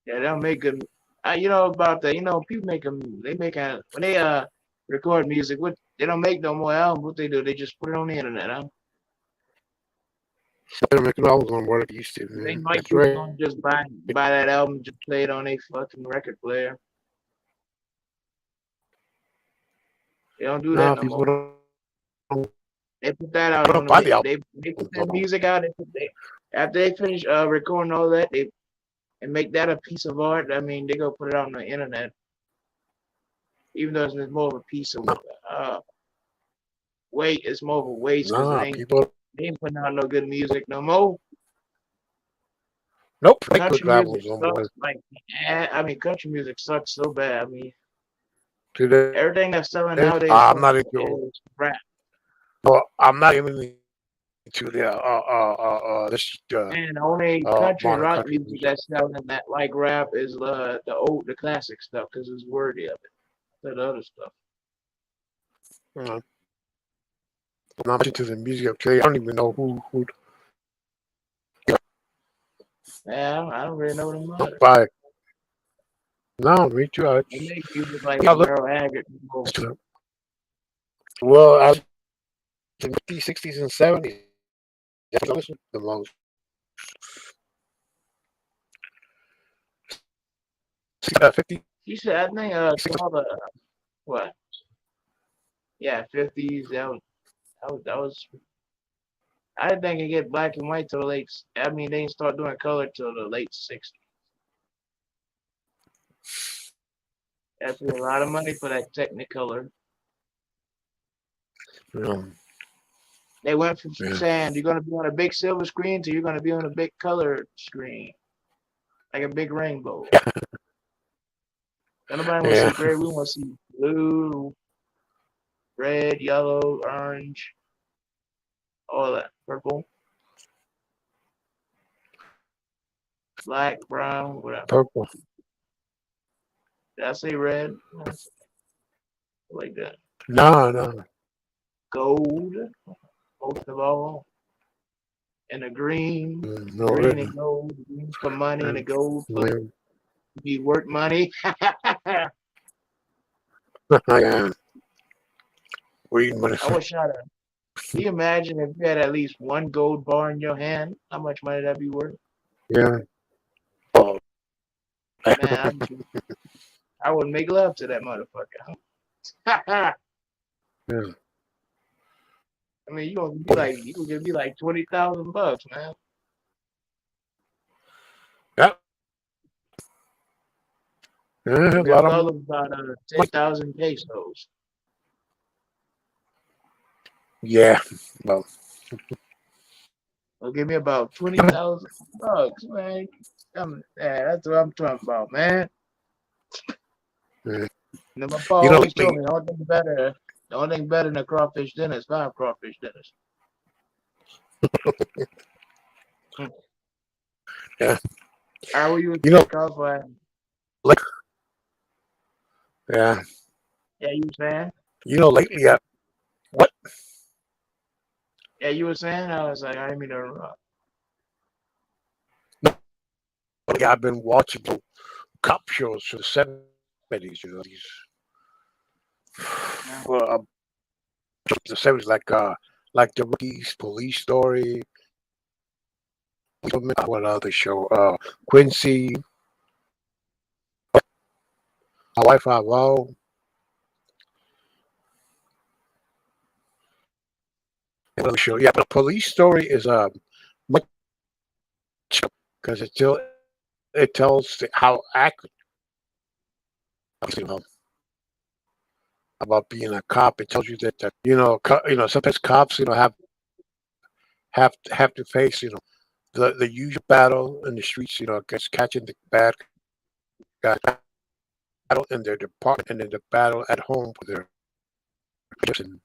yeah, they'll make them. About that. People make them. They make a when they record music. What they don't make no more albums. What they do, they just put it on the internet. Huh? They're making albums on what it used to. They Man. like That's people right. gonna just buy that album, just play it on a fucking record player. They don't do that Now no people more. don't, They put that out on the buy the they put albums no that more. music out. After they finish recording all that, they and make that a piece of art. I mean, they go put it out on the internet, even though it's more of a piece of No, uh weight. It's more of a waste because no, people. they ain't putting out no good music no more. Nope, make Country good music albums no more. sucks. Country music sucks so bad. I mean, Today, everything that's selling nowadays I'm not into. is rap. No, I'm not even into the this And the only country modern rock country music music. that's selling that like rap is the classic stuff because it's worthy of it. The other stuff. You know, I'm not into the music of today. I don't even know who Yeah, I don't really know them don't either. buy. No, me too. They make music like I listen Merle Haggard. to them. Well, I in the 50s, 60s, and 70s. I listened to them long. 50s, You said I think 60s. all the what? Yeah, 50s. That was. I didn't think it get black and white till the late. I mean, they didn't start doing color till the late 60s. That's a lot of money for that Technicolor. You know. They went from Yeah. saying you're gonna be on a big silver screen to you're gonna be on a big colored screen, like a big rainbow. Don't nobody want to Yeah. see gray. We want to see blue, red, yellow, orange, all that, purple, black, brown, whatever. Purple. Did I say red? Like that. No, no. Gold, most of all, and the green, No green red. and gold, green for money, and the gold for Yeah. be work money. I Yeah. Reading money. wish I'd have. Can you imagine if you had at least one gold bar in your hand? How much money that'd be worth? Yeah. Oh. Man, I would make love to that motherfucker. I Yeah. mean, you gonna be like, you gonna give me like $20,000, man. Yeah. Yeah. A Give me lot of about 10,000 pesos. yeah. Well, Or give me about $20,000, man. That's what I'm talking about, man. yeah. And then my pa You know, always told lately, me, the only thing better than a crawfish dinner is 5 crawfish dinners. yeah. How will you You know, call for? like, yeah. Yeah, you were saying? You know, lately, what? Yeah, you were saying? I was like, I didn't mean to interrupt. Lately, I've been watching the cop shows from the '70s. You know, these Yeah. the '70s, like the Rookies, Police Story. What other show? Quincy, Hawaii Five-O. Another show. Yeah, but Police Story is much because it tells how accurate you know, about being a cop. It tells you that sometimes cops have to face the usual battle in the streets. Against catching the bad guys, battle in their department, and then the battle at home with their person.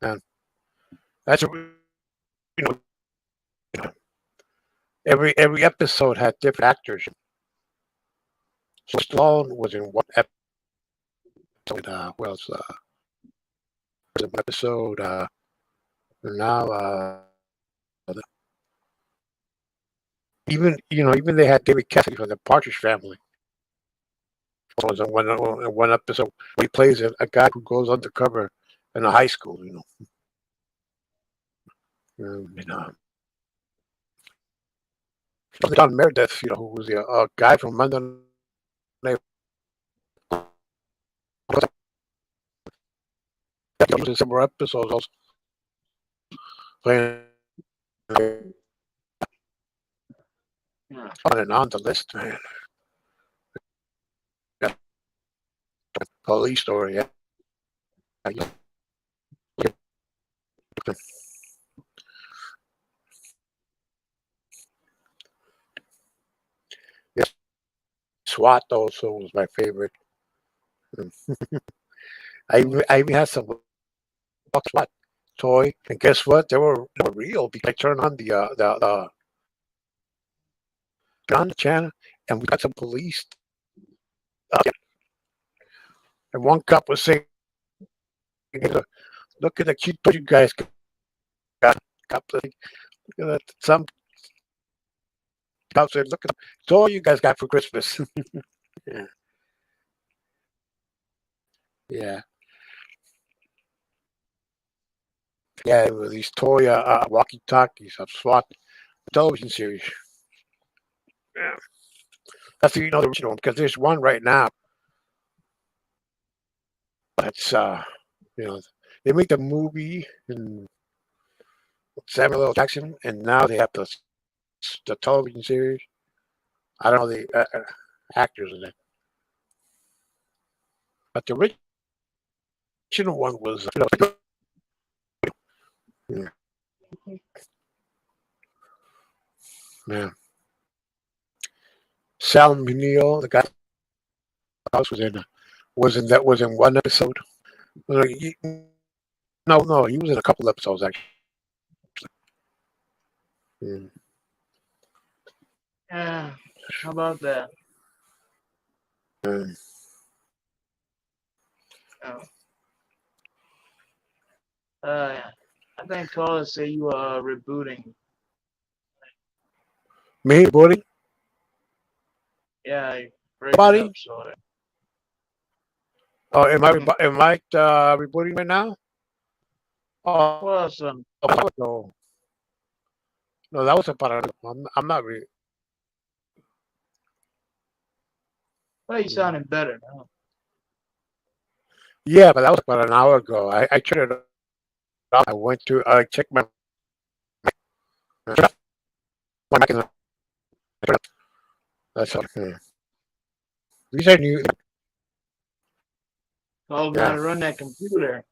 And that's you know every episode had different actors. So Stallone was in one episode. Who else? Was in one episode. Now, even they had David Cassidy from the Partridge Family. Was in one episode where he plays a guy who goes undercover in a high school. John Meredith, who was a guy from London. He was in several episodes also playing Yeah. on and on the list, man. Yeah. Police Story, yeah. Yes, SWAT also was my favorite. I even had some SWAT toy, and guess what? They were real because I turned on the channel, and we got some police. And one cop was saying, "Look at the cute toy you guys got." Cop said, "Look at that." Some cop said, "Look at the toy you guys got for Christmas." Yeah, yeah, yeah. It was these toy walkie-talkies of SWAT television series. Yeah, that's the original one because there's one right now that's they make the movie and Samuel L. Jackson, and now they have the television series. I don't know the actors in it, but the original one was. Yeah. Sal Mineo, the guy house was in one episode. No, he was in a couple episodes actually. Mm. Yeah. How about that? Mm. Oh, yeah. I think Carla said you were rebooting. Me, buddy, Yeah, you're breaking up, buddy. sort of. Oh, am I rebooting right now? Oh, Well, some. no, no, that was about. I'm not. Well, you Mm. sounding better now. Yeah, but that was about an hour ago. I turned it off. I checked my mic and that's all. Hmm. These are new. Told him how Yeah. to run that computer.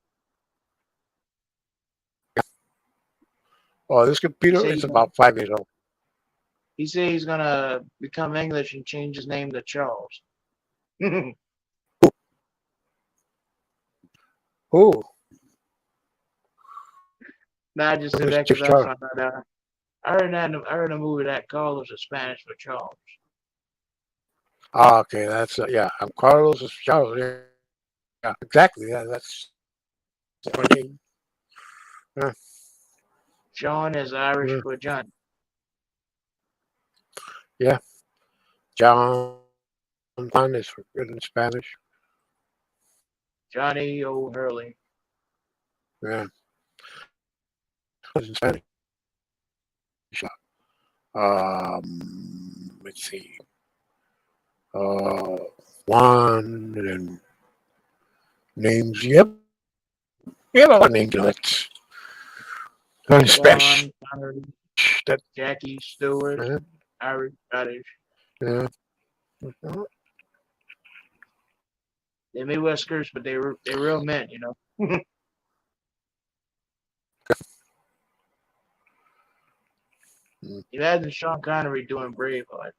Oh, this He computer said is he's gonna. about 5 years old. He said he's gonna become English and change his name to Charles. No, Oh, I just said Miss that because I Char. found out. I heard that. I heard a movie that Carlos is Spanish for Charles. Ah, okay, that's yeah. I'm Carlos Charles. Yeah, yeah, exactly. Yeah, that's my name. Yeah, John is Irish yeah, for John. yeah. John Juan is good in Spanish. Johnny O'Hurley. Yeah, it's in Spanish. Let's see. Uh, Juan and names. Yep, we have a lot of names. That's in Spanish. Sean Connery. That. Jackie Stewart. Yeah, Irish, Scottish. yeah. They may wear skirts, but they're real men, you know. Mm. Imagine Sean Connery doing Braveheart.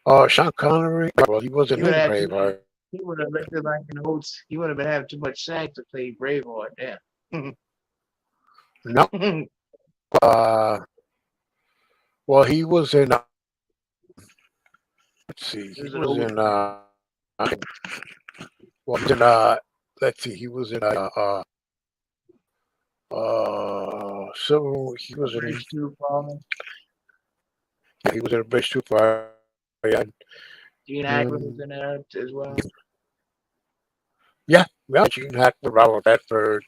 Oh, Sean Connery. Well, he wasn't He would in have too. Braveheart. He would have acted like an old. He would have been having too much sex to play Braveheart. Yeah. No. Uh, well, he was in. Let's see. He He was an was old in. man. Well, he's in. Let's see. He was in. Civil. He A was in. bridge too far. He was in a bridge too far. Yeah. Gene Hackman was Um, in there as well. yeah. Yeah. Gene Hackman, Robert Redford,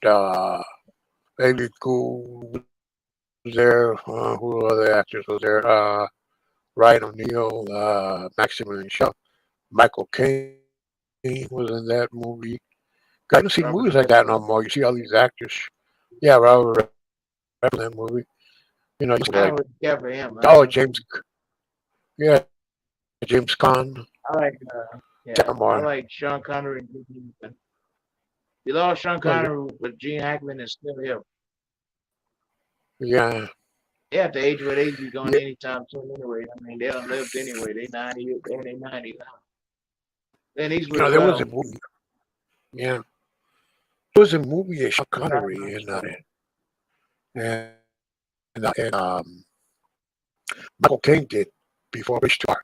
Amy Gould was there. Who other actors was there? Ryan O'Neal, Maximilian Shaw, Michael Caine was in that movie. I don't see Robert movies like that Redford. no more. You see all these actors. Yeah, Robert Redford in that movie. You know, you see I like, would care for him. oh, James, yeah, James Caan, I like. Yeah, I Tamar. like Sean Connery and Gene Hackman. You lost Sean Well, Connery, but Gene Hackman is still here. yeah, They have to age what age be going yeah. anytime soon anyway. I mean, they don't lived anyway. They 90, they're 90 now. Then he's You with know, there was a well. movie. Yeah, there was a movie of Sean He's not Connery much better. and, and Michael Caine did before Bridge Star.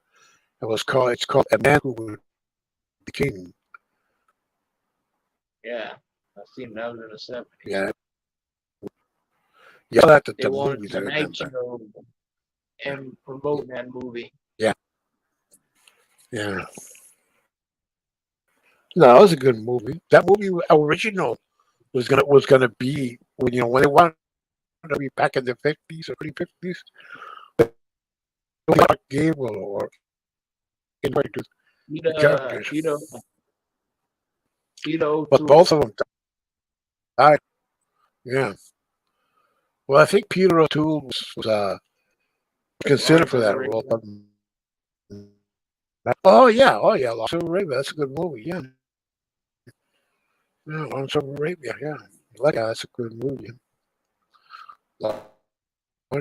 It's called A Man Who Would Be King. Yeah, I seen that was in the 70s. Yeah, yeah, that They the wanted movies I Tonight remember. Show and promoting that movie. Yeah, yeah. No, that was a good movie. That movie original was gonna be when they wanted to be back in the 50s or early 50s. Clark Gable or anybody to the Peter, characters, Peter, Peter but O'Toole. both of them died. Yeah. Well, I think Peter O'Toole was considered Lawrence for of that role. Arabia. But, oh yeah, Lost of Arabia. That's a good movie. Yeah, yeah, Lawrence of Arabia. Yeah, like that. That's a good movie. What,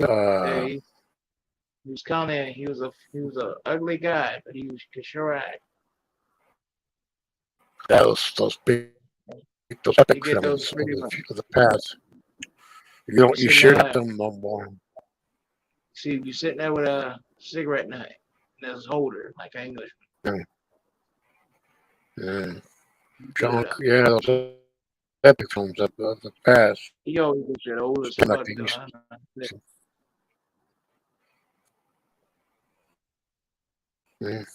Yeah, he was kind of he was a ugly guy, but he could sure act. those You epic get those films pretty much. of the past. You You sitting should there, have them no more. see, you sitting there with a cigarette nut and this holder like an Englishman. Yeah, yeah. You get it John, up. yeah, those epic films of the past. He always gets shit old as Like fuck they though. used I don't know. to.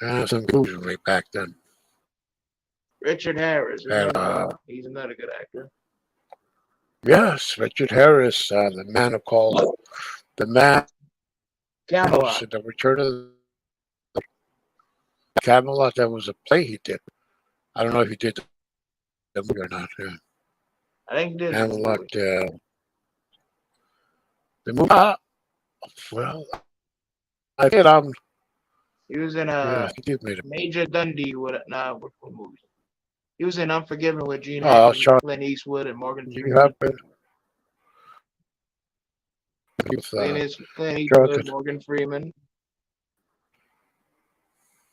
Yeah, some good movies right back then. Richard Harris, And, remember him? He's another good actor. yes, Richard Harris, the man who called the man who Camelot. said the Return of Camelot. That was a play he did. I don't know if he did the movie or not. Yeah. I think he did the Camelot, movie. the movie. Well, I did. He was in Yeah, a he did make it. Major Dundee with nah, what movie? He was in Unforgiven with Oh, Sean, Clint Eastwood and Morgan you Freeman. have been with Clint Eastwood, Jonathan. Morgan Freeman.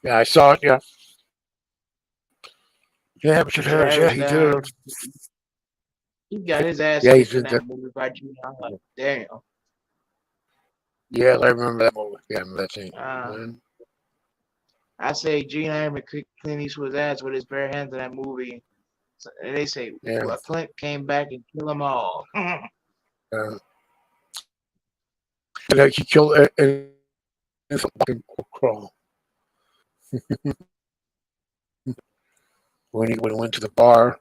Yeah, I saw it. Yeah, yeah, Richard Richard Harris. Yeah, Harris he did it. died. He got his ass Yeah, kicked he's in in that. that movie by Gene Hackman. Damn. Yeah, I remember that movie. Yeah, I remember that scene. Uh, Man. I say Gene Hackman kicked Clint Eastwood's ass with his bare hands in that movie. So, and they say, Yeah, well, Clint came back and killed them all. uh, and he killed a fucking crawl when he went to the bar.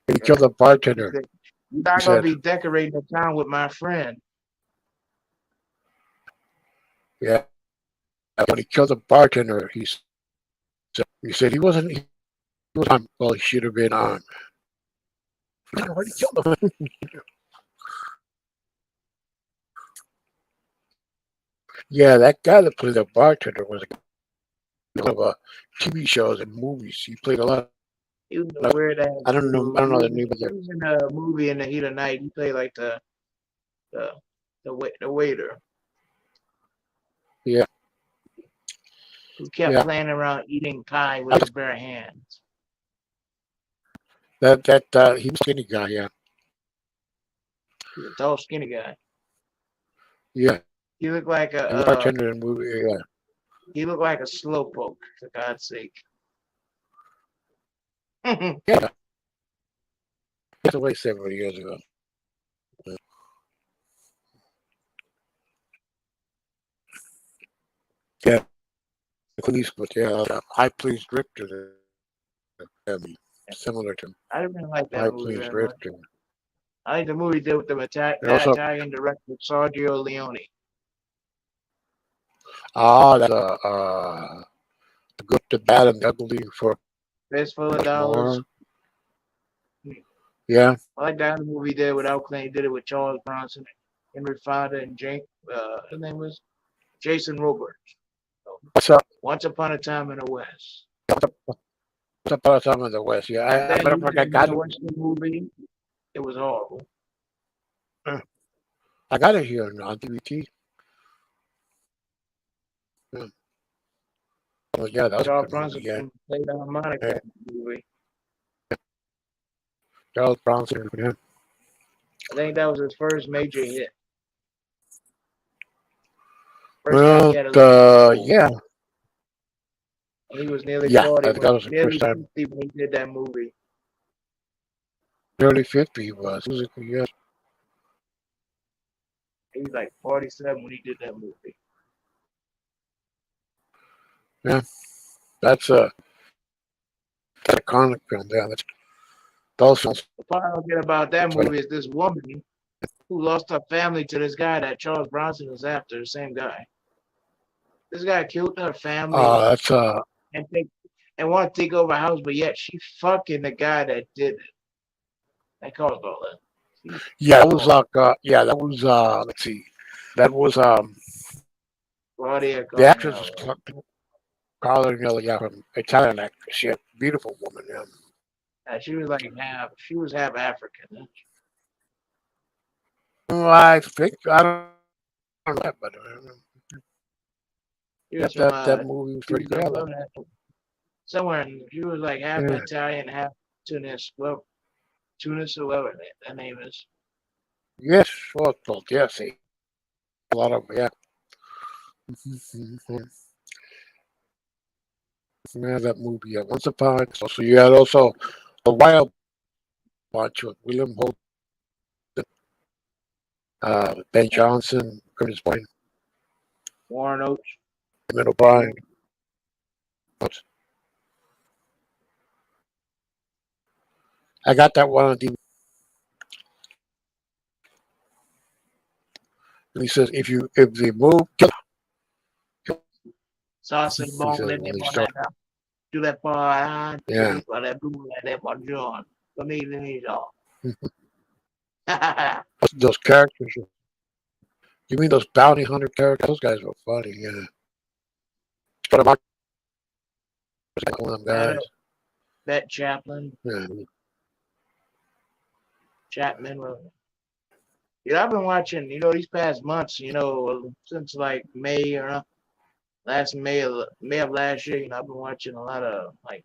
He killed the He bartender. said, you're He not going to said, be decorating the town with my friend. "Yeah." When he killed the bartender, he said he wasn't. He was on. Well, he should have been on. Why did he kill him? Yeah, that guy that played the bartender was a of TV shows and movies. He played a lot. He was a weird ass I don't know. I dude. don't know the name of He the. was in a movie in the heat of night. He played like the the waiter Yeah, who kept yeah. playing around eating pie with his bare hands. He was a skinny guy. Yeah, He was a tall, skinny guy. yeah. He looked like He was a bartender in the movie. Yeah, he looked like a slowpoke, for God's sake. yeah. He passed away several years ago. Yeah, Clint Eastwood. Yeah, High Plains Drifter. Similar to I didn't really like that High movie Plains very much. Drifter. I like the movie did with that Also, Italian director Sergio Leone. that's the good, the bad, and the ugly for Fistful of much Dollars. more. Yeah, I like that movie did without Clint. He did it with Charles Bronson, Henry Fonda, and his name was Jason Robards. So, what's up? Once Upon a Time in the West. What's up all the time in the West? Yeah, Then but you I got I it. watched the movie. It was horrible. I got it here on DVD. Yeah. Oh yeah, that was a Charles good movie. Bronson Yeah, played the harmonica yeah. in the movie. Charles Bronson. Yeah. I think that was his first major hit. First time Well, he had a leading role. yeah, And he was nearly yeah. 40 That was the nearly first time. 50 when he did that movie. Nearly 50 he was. Yeah, He was like 47 when he did that movie. yeah. That's a iconic film. Yeah, those films. The part I don't get about that movie is this woman who lost her family to this guy that Charles Bronson was after, the same guy. This guy killed her family That's and wanted to take over a house, but yet she fucking the guy that did it. That caused all that. yeah. It was like yeah. That was let's see. That was Claudia the actress was Cardinale. Carla, yeah, from Italian actress. Yeah, beautiful woman. Yeah. She was like half African. I think I don't know that, but He was from that movie was he pretty was good. like I like somewhere he was like half it. Italian, half Tunis. Well, Tunis or whatever that name is. Yes, well, yes, a lot of yeah. Yeah, that movie. Yeah, Once Upon a Time. Also, you had also a Wild Bunch with William Holt, Ben Johnson, Curtis Boyd, Warren Oates. Middle O'Brien. I got that one on DVD. And he says if they move, Sauce and he bone says in when them they on start, that. Do that for I do yeah, this for that blue like that for John. For me, then he's all. those characters. You mean those bounty hunter characters? Those guys were funny. Yeah, but about one of them Man, guys. that Chaplin, Yeah, Chapman. I've been watching, these past months, since like May or last May of last year, I've been watching a lot of like,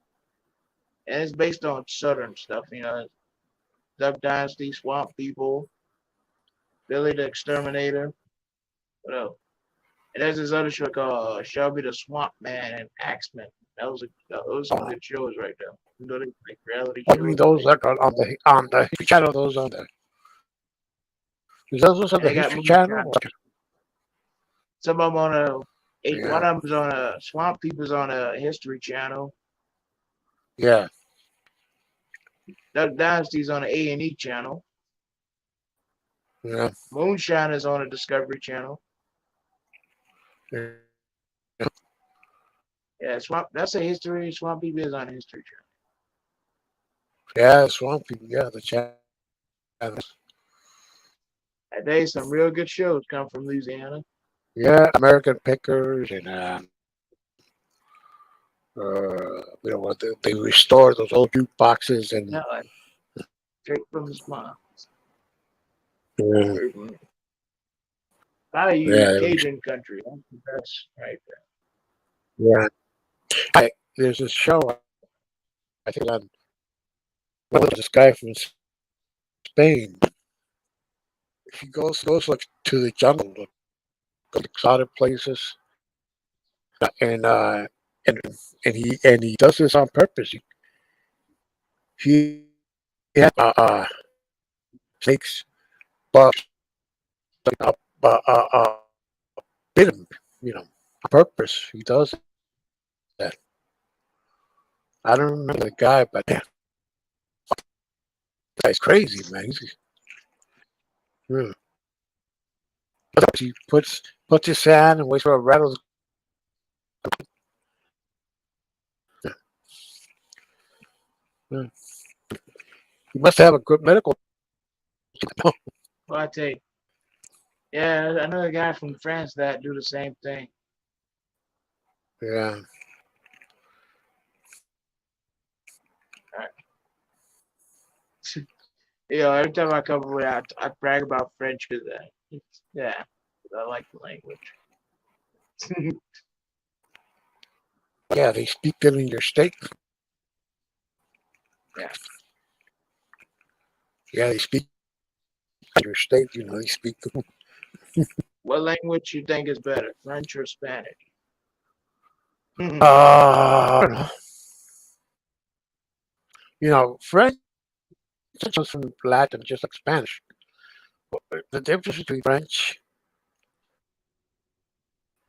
and it's based on Southern stuff, Duck Dynasty, Swamp People, Billy the Exterminator, what else? And there's this other show called Shelby the Swamp Man and Axeman. Those some good shows right there. They like reality I mean shows. those like on the History Channel. Those on the is those on And the they got History movie Channel? channels. Some of them on one Yeah, of them's on a Swamp People's on a History Channel. yeah, Duck Dynasty's on the A&E channel. yeah. Moonshine is on a Discovery Channel. Yeah. Yeah, Swamp. That's a history. Swamp People is on a History Channel. Yeah, Swamp People. Yeah, the channel. That day, some real good shows come from Louisiana. Yeah, American Pickers and what they restored those old jukeboxes and No, straight from the swamp. yeah, Straight from Gotta use yeah, Cajun country. That's the best right yeah. There's this show I think on this guy from Spain. He goes like to the jungle, like exotic places, and uh, and and he does this on purpose. He had snakes, bugs, uh, uh, uh, bit him, on purpose. He does that. I don't remember the guy, but man, the guy's crazy, man. Yeah. He puts his hand and waits for a rattle. Yeah. He must have a good medical. there. Well, I tell you, yeah, another guy from France that do the same thing. Yeah, Every time I come away, I brag about French because, yeah, I like the language. yeah. They speak it in your state. Yeah. Yeah, they speak in your state. They speak. What language you think is better, French or Spanish? I don't know. French comes from Latin, just like Spanish. The difference between French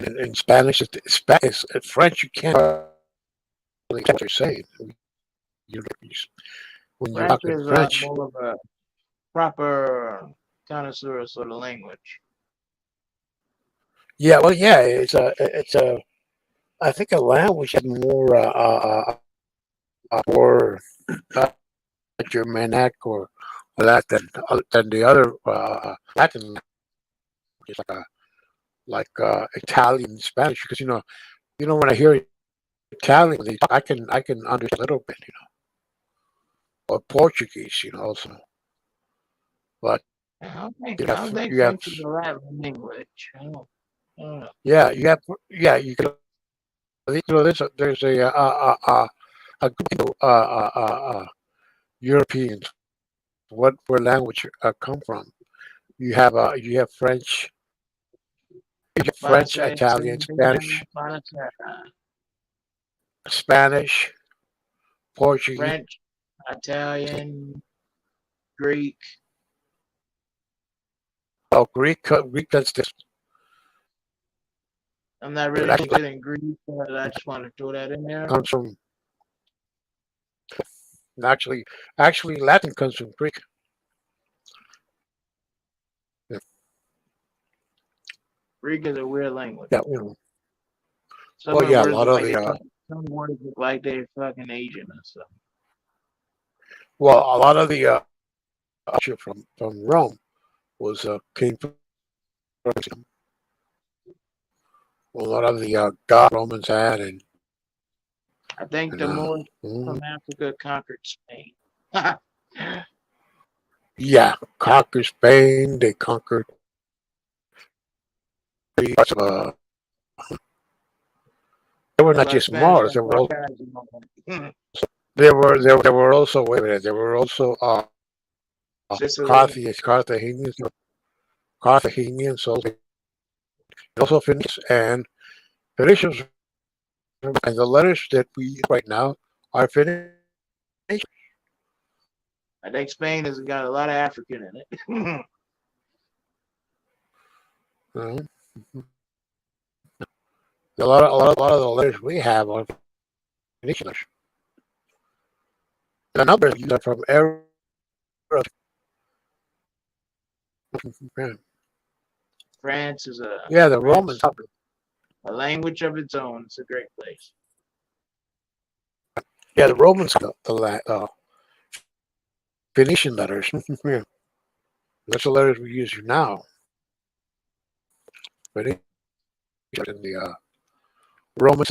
and Spanish is French. You can't really get what you're saying. You, when you're French talking is French. more of a proper connoisseur sort of language. Yeah, well, yeah, it's a I think a language has more uh, Germanic or Latin than the other Latin languages like Italian, Spanish. Because when I hear Italian, I can understand a little bit, or Portuguese, also. But You I have don't think you have French is a Latin language. I don't know. yeah you have yeah you can there's a group of Europeans what where language come from. You have French, Buonasera, Italian, buonasera. Spanish, Portuguese. French, Italian, Greek. Oh, Greek. That's this. I'm not It really too actually good in Greek, but I just want to throw that in there. comes from actually actually Latin comes from Greek. Yeah, Greek is a weird language. yeah, Some well, of the yeah, a words lot look of like the they some words look like they're fucking Asian and stuff. well, a lot of the culture from Rome was came from a lot of the god Romans had I think and the Moors mm, from Africa conquered Spain. yeah, conquered Spain. They conquered parts of they were That's not why just Spanish Mars. got black eyes. There were also wait a minute. There were also Sicily. Carthaginians, Carthaginians also Phoenicians and Phoenicians, and the letters that we use right now are Phoenician. I think Spain has got a lot of African in it. Mhm. A lot of the letters we have are Phoenician letters. The numbers are from Arab. France is Yeah, the Romans. France a language of its own. It's a great place. Yeah, the Romans got Phoenician letters. Yeah, that's the letters we use now. Phoenician and the Romans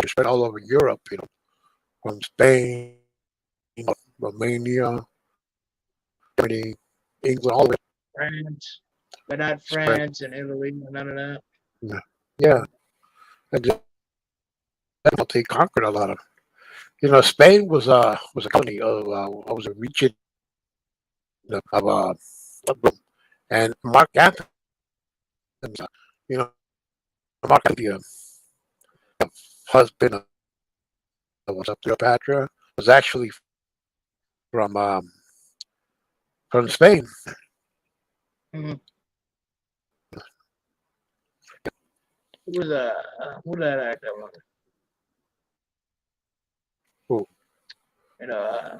spread all over Europe. From Spain, Romania, Germany, England, all the way France, but not spread. France and Italy and none of that. Yeah, yeah. And they conquered a lot of. Spain was a colony of was a region of Rome. And Mark Antony, you know, Mark Antony, husband of was up Cleopatra, was actually from um, from Spain. Mm-hmm. Who was that actor? Who? You know,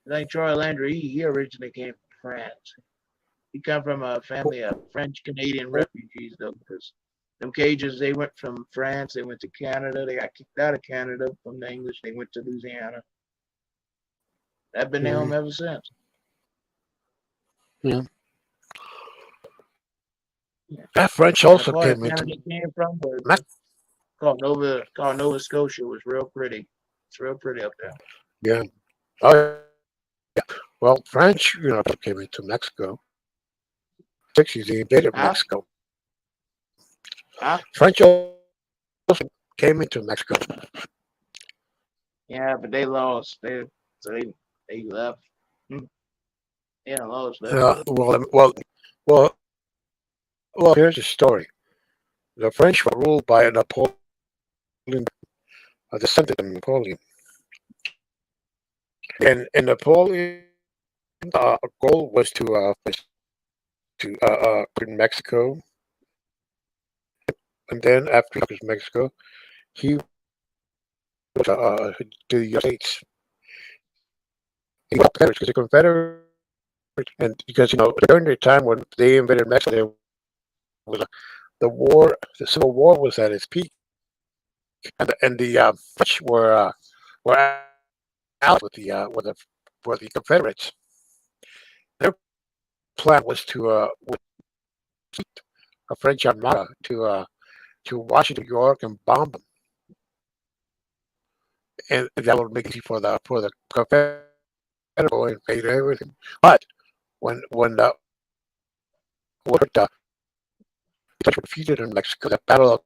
I think Troy Landry. He originally came from France. He come from a family of French Canadian refugees though, because them Cajuns they went from France, they went to Canada, they got kicked out of Canada from the English, they went to Louisiana. I've been their Mm-hmm. home ever since. Yeah. Yeah. That French And the also part of came into Canada came from was Mex- called Nova Scotia was real pretty. It's real pretty up there. yeah. Oh, well, French, came into Mexico. 60s, they invaded Huh? Mexico. Huh? French also came into Mexico. Yeah, but they lost. They left. Hmm. Yeah, lost that. Uh, well, well, well, well. Here's the story. The French were ruled by Napoleon, a descendant of Napoleon, and Napoleon's goal was to in Mexico, and then after he conquers Mexico, he was to the United States. He got Confederates because the Confederates, and because during the time when they invaded Mexico, there was the Civil War was at its peak, and the French were out with the Confederates. Their plan was to a French armada to Washington, New York, and bomb them. and that would make it easy for the Confederate to invade everything. But when the word Dutch were defeated in Mexico, the Battle of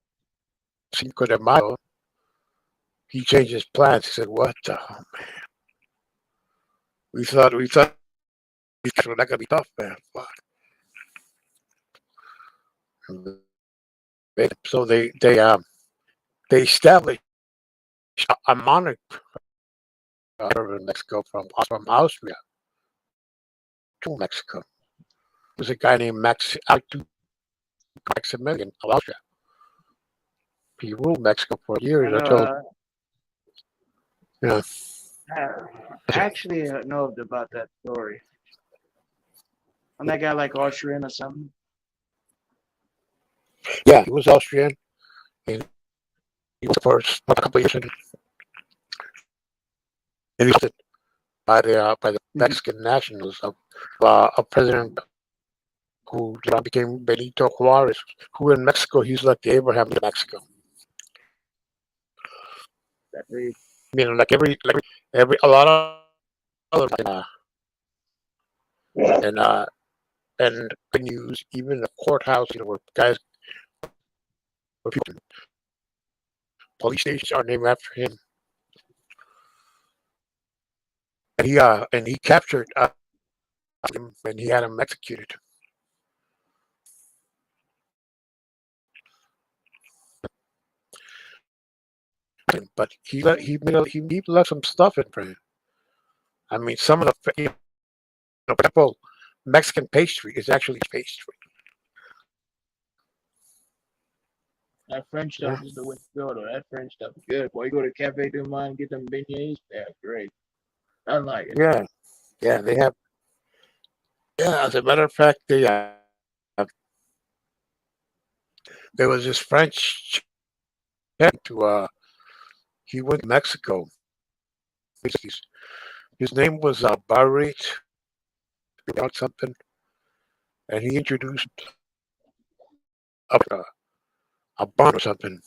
Cinco de Mayo, he changed his plans. He said, "What the hell? We thought these guys were not gonna be tough, man. Fuck." So they established a monarch in Mexico from Austria to Mexico. There was a guy named Maximilian of Austria. He ruled Mexico for I years know. until you know. I actually know about that story. And that guy like Austrian or something. Yeah, he was Austrian, and he was for a couple of years, and he was by the Mexican nationals of a president who became Benito Juarez, who in Mexico he's like the Abraham of Mexico. That they, You know, like every a lot of other and and venues, even the courthouse, you know, where guys, where people, police stations are named after him. And he captured him and he had him executed. But he left some stuff in for him. I mean, some of the for example, Mexican pastry is actually pastry. that French Yeah, stuff is the way to go though. That French stuff is good. Boy, you go to Cafe Du Monde and get them beignets, they're great. I like it. yeah, yeah. They have. Yeah, as a matter of fact, there was this French chef to he went to Mexico. His, his name was Barrett or something, and he introduced a, a bun or something.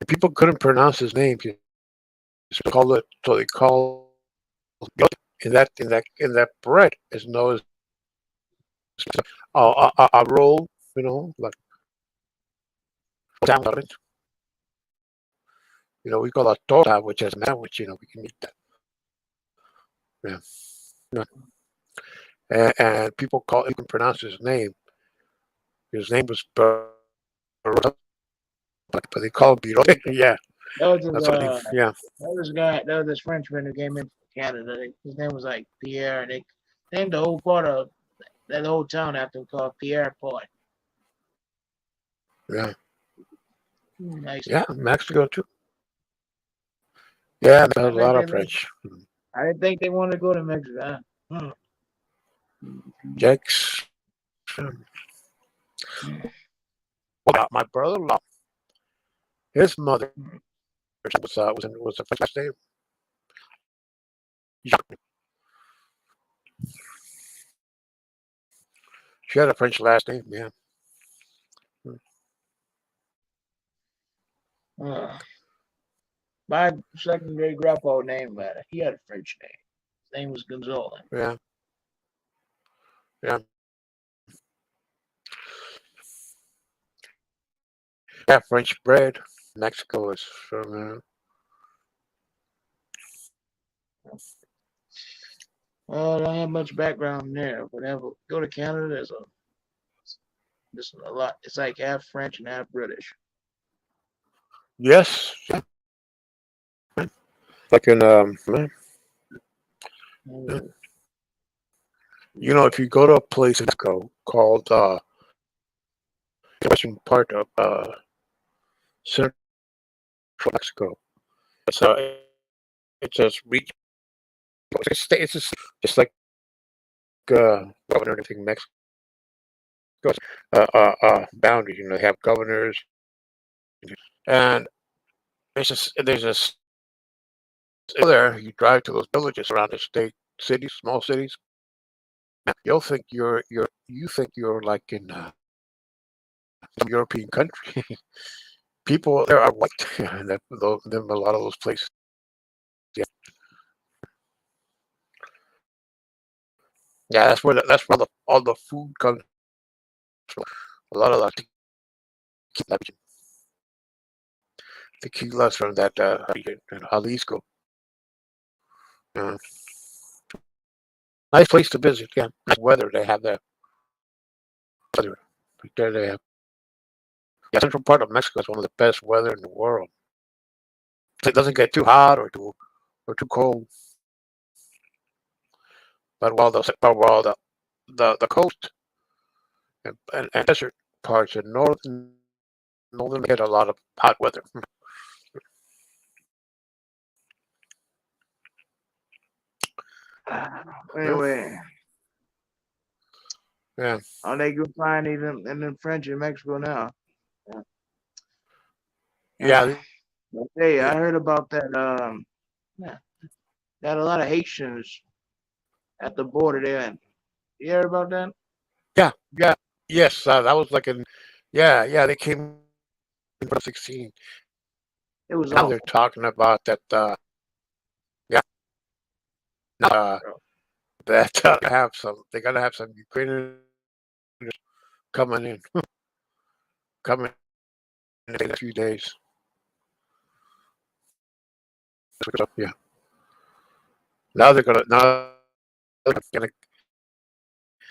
And people couldn't pronounce his name. So they called in that bread is known as a roll, you know, like down. You know, we call it torta, which is now, which you know we can eat that. Yeah, yeah. And people call you can pronounce his name. His name was but they call him Birote. Yeah, That was this, that's what he. Yeah, that was this Frenchman who came into Canada. His name was like Pierre, and they named the whole part of that whole town after him called Pierre Port. yeah, Nice. yeah. Mexico too. Yeah, I there's a think lot they of like. French. I didn't think they wanted to go to Mexico. Huh? Jakes. Well, my brother-in-law, his mother was a French name. She had a French last name. Yeah. Uh, my second great grandpa name, he had a French name. His name was Gonzalo. Yeah. Yeah. Yeah. French bread. Mexico is from. Well, I don't have much background there. Whatever. Go to Canada, there's a lot. It's like half French and half British. Yes. Like in Mm. you know, if you go to a place in Mexico called the western part of central Mexico, it's it's a region. It's just like governor and everything. Mexico boundaries. You know, they have governors, and there's this there. You drive to those villages around the state, cities, small cities. You'll think you think you're like in some European country. people there are white in them a lot of those places. Yeah, yeah, that's where all the food comes from. A lot of the tequilas from that region in Jalisco. Uh, nice place to visit. Yeah, nice weather. They have the weather. Right there they have. Yeah, central part of Mexico is one of the best weather in the world. It doesn't get too hot or too cold. But while the coast and desert parts in northern get a lot of hot weather. Yeah, Anyway, yeah, all they can find in the French in Mexico now. yeah. But hey, I heard about that. Yeah, got a lot of Haitians at the border there. You heard about that? Yeah, yeah, yes. That was like in, yeah, yeah. They came in 2016. It was Now they're awful. talking about that. Yeah, uh, that have some. They gotta have some Ukrainians coming in, coming in a few days. So, yeah. Now they're gonna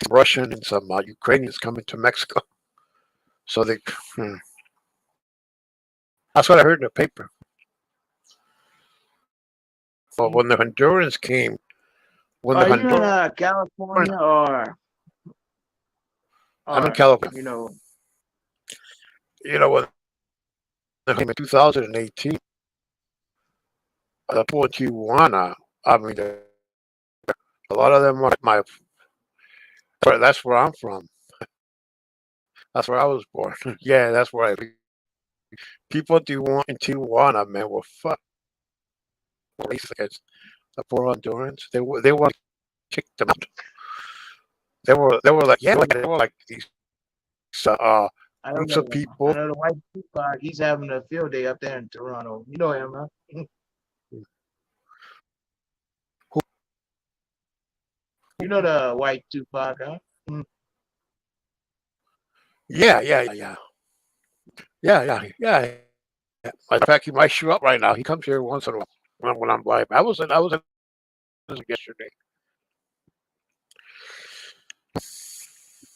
Russian and some Ukrainians coming to Mexico. So hmm, that's what I heard in the paper. Well, when the Hondurans came, when the Are you in Honduran, California I'm in or California. you know? When they came in 2018, the people in Tijuana, I mean, a lot of them are that's where I'm from. That's where I was born. Yeah, that's where people in Tijuana, man, were fuck racist against the poor Hondurans. They want to kick them out. They were like, yeah, they were like these uh, I know groups of the I people. know the white Tupac. He's having a field day up there in Toronto. You know him, huh? Who, You know the white Tupac, huh? yeah, yeah, yeah, yeah, yeah, yeah. Matter of fact, he might show up right now. He comes here once in a while when I'm live. I was in yesterday.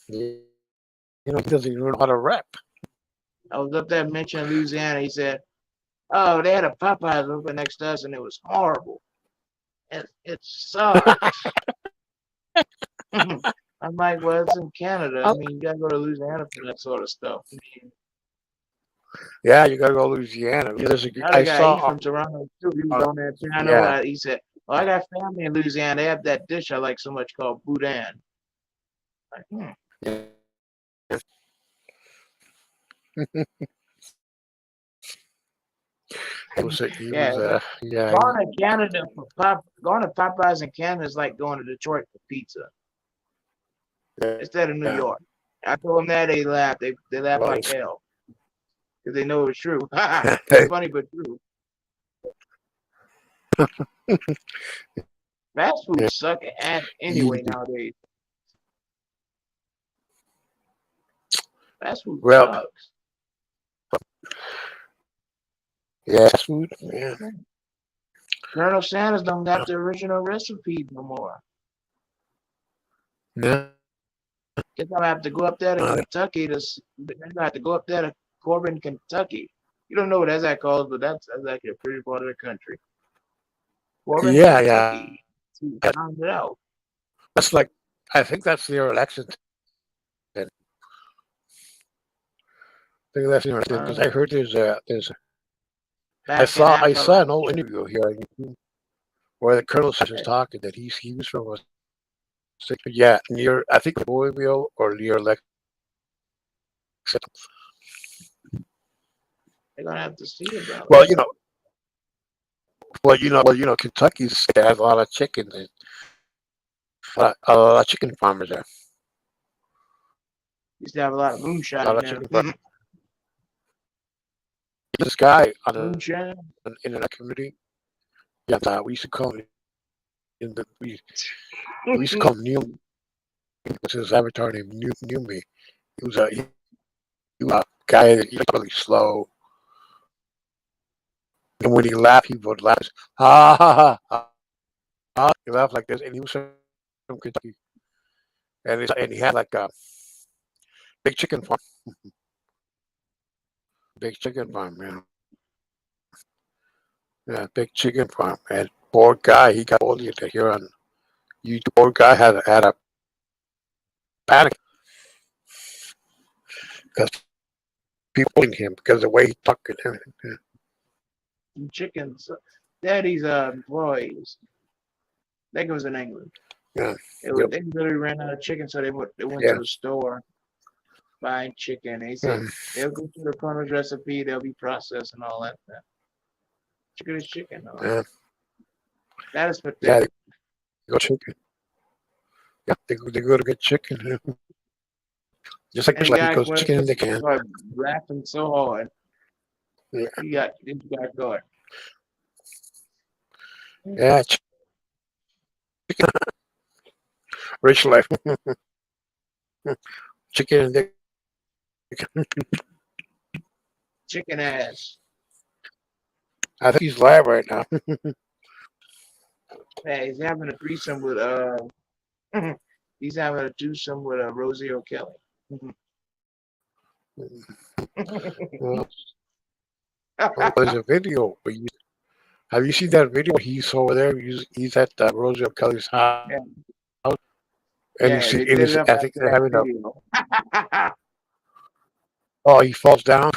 He doesn't even know how to rap. I was up there mentioning Louisiana. He said, "Oh, they had a Popeyes over next to us, and it was horrible. It sucked." I'm like, "Well, it's in Canada. I Oh, mean, you gotta go to Louisiana for that sort of stuff." I mean, yeah, you gotta go to Louisiana. other I guy, he's saw. from Toronto too. He was on that channel. Yeah, He said, "Well, I got family in Louisiana. They have that dish I like so much called boudin." Like, yeah. He yeah, was. but Yeah. going to Canada for going to Popeyes in Canada is like going to Detroit for pizza instead of New Yeah. York. I told them that they laughed. They laughed Well, like hell because they know it's true. It's funny but true. Fast food suck at anyway nowadays. Fast food well, sucks. yeah, food. Yeah. Colonel Sanders don't got the original recipes no more. No, Guess I'm gonna have to go up there to no, Kentucky they're gonna have to go up there to Corbin, Kentucky. You don't know what that's called, but that's actually a pretty part of the country. Corbin, yeah, yeah. Kentucky. To find it out. That's like, I think that's their election. I think that's their election because I heard I Back in saw an Appalachia. old interview here on YouTube where the Colonel was talking that he was from a state, yeah, near, I think Louisville or near Lexington. They're gonna have to see about Well, it. Kentucky has a lot of chickens and a lot of chicken farmers there. Used to have a lot of A lot moonshine of there. chicken farmers. This guy on Moonshine. an internet community. Yeah, we used to call him we used to call him Neil. Was his avatar named New Me. He was a guy that he was really slow, and when he laughed, he would laugh ha ha ha ha. He laughed like this, and he was from Kentucky, and he had like a big chicken farm, big chicken farm, yeah, big chicken farm. And poor guy, he got bullied here on YouTube. Poor guy had a panic because people bullying him because of the way he talked and everything. Chickens. Daddy's employees. I think it was in England. Yeah, They literally ran out of chicken, so they went yeah, to the store buying chicken. They said yeah, they'll go through the farmer's recipe, they'll be processed and all that. Chicken is chicken. No. yeah. That is Yeah, pathetic. they go chicken. Yeah, they go to get chicken. Just like And fish, the like he guy goes went chicken in the can. started laughing so hard. Yeah, He got caught. yeah, chicken, rich life. Chicken in the can. Chicken ass. I think he's live right now. Hey, he's having a threesome with he's having a twosome with Rosie O'Kelly. Well, there's a video. Have you seen that video? He's over there. He's at Rosie Kelly's house, Yeah, and yeah, they and did it he's, up I think after they're that having a. video. Oh, he falls down.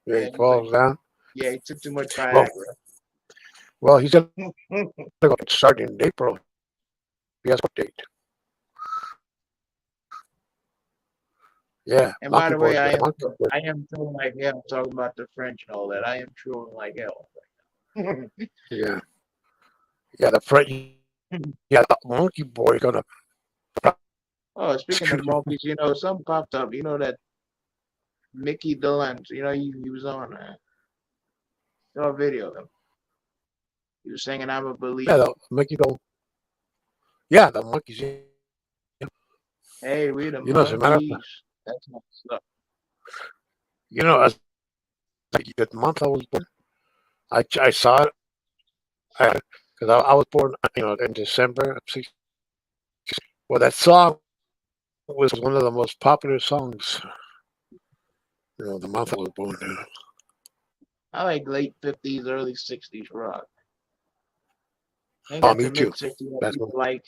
Yeah, Yeah, he falls down. yeah, he took too much Well, Viagra. he's gonna go start in April. He has a date. Yeah, And by Monkey the way, Boy. The Monkey Boy. I am trolling like hell talking about the French and all that. I am trolling like hell. Yeah, yeah. The French. Yeah, the Monkey Boy gonna Oh, speaking of prosecute him. monkeys, something popped up. You know that Mickey Delance, he was on saw a video of him. He was singing I'm a Yeah, believer. the monkey don't. Yeah, the monkeys. Hey, we the As a matter of fact, monkeys. That's my stuff. as like the month I was born, I saw it because I was born, in December of '60. Well, that song was one of the most popular songs. The month I was born. I like late 50s, early 60s rock. I Oh, got me to too. mid 60s That's what.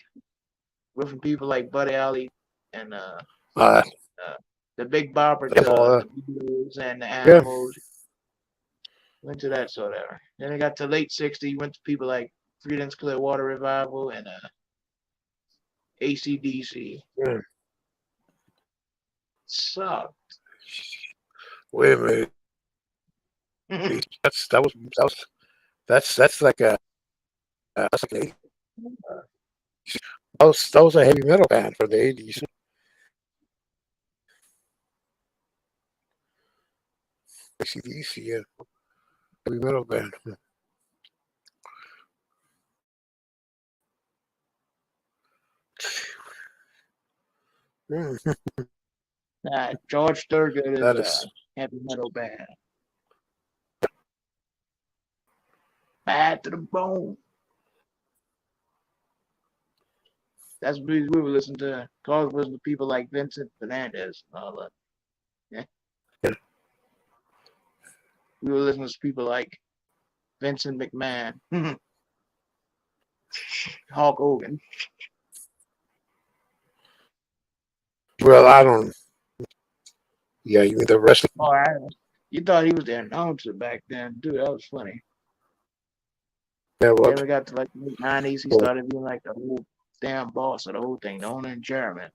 from people like Buddy Holly and Uh, the Big Bopper yeah, to the Beatles and the yeah, Animals. Went to that sort of era. Then I got to late 60s, went to people like Creedence Clearwater Revival and AC/DC. yeah. Sucked. Wait a minute. That's like a that's like a, that was a heavy metal band for the '80s. AC/DC, yeah, heavy metal band. Mm, Nah, George Thorogood is that a is heavy metal band. Bad to the bone. That's what we were listening to. Cause was the people like Vincent Fernandez and all that. Yeah. yeah. We were listening to people like Vincent McMahon, Hulk Hogan. Well, I don't. Yeah, you mean the rest of Oh, you thought he was the announcer back then, dude. That was funny. yeah, well, Then we got to like the late 90s. He started being like the whole damn boss of the whole thing, the owner and chairman.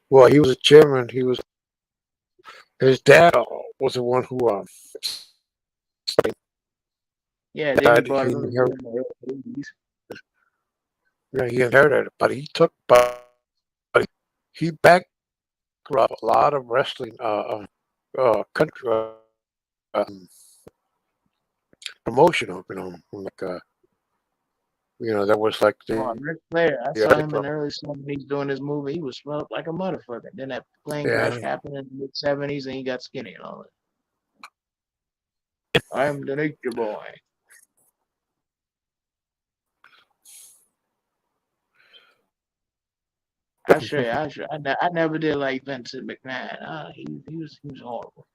well, he was a chairman. His dad was the one who Yeah, then he died. bought it in the 80s. Yeah, he inherited it, but he took, but he back grew up a lot of wrestling country promotional, like that was like Oh, the Ric Flair, I yeah, saw him in the early 70s doing this movie. He was swelled up like a motherfucker. Then that plane crash yeah. happened in the mid 70s and he got skinny and all that. I'm the nature boy. I show you. I show. I never did like Vincent McMahon. He was horrible.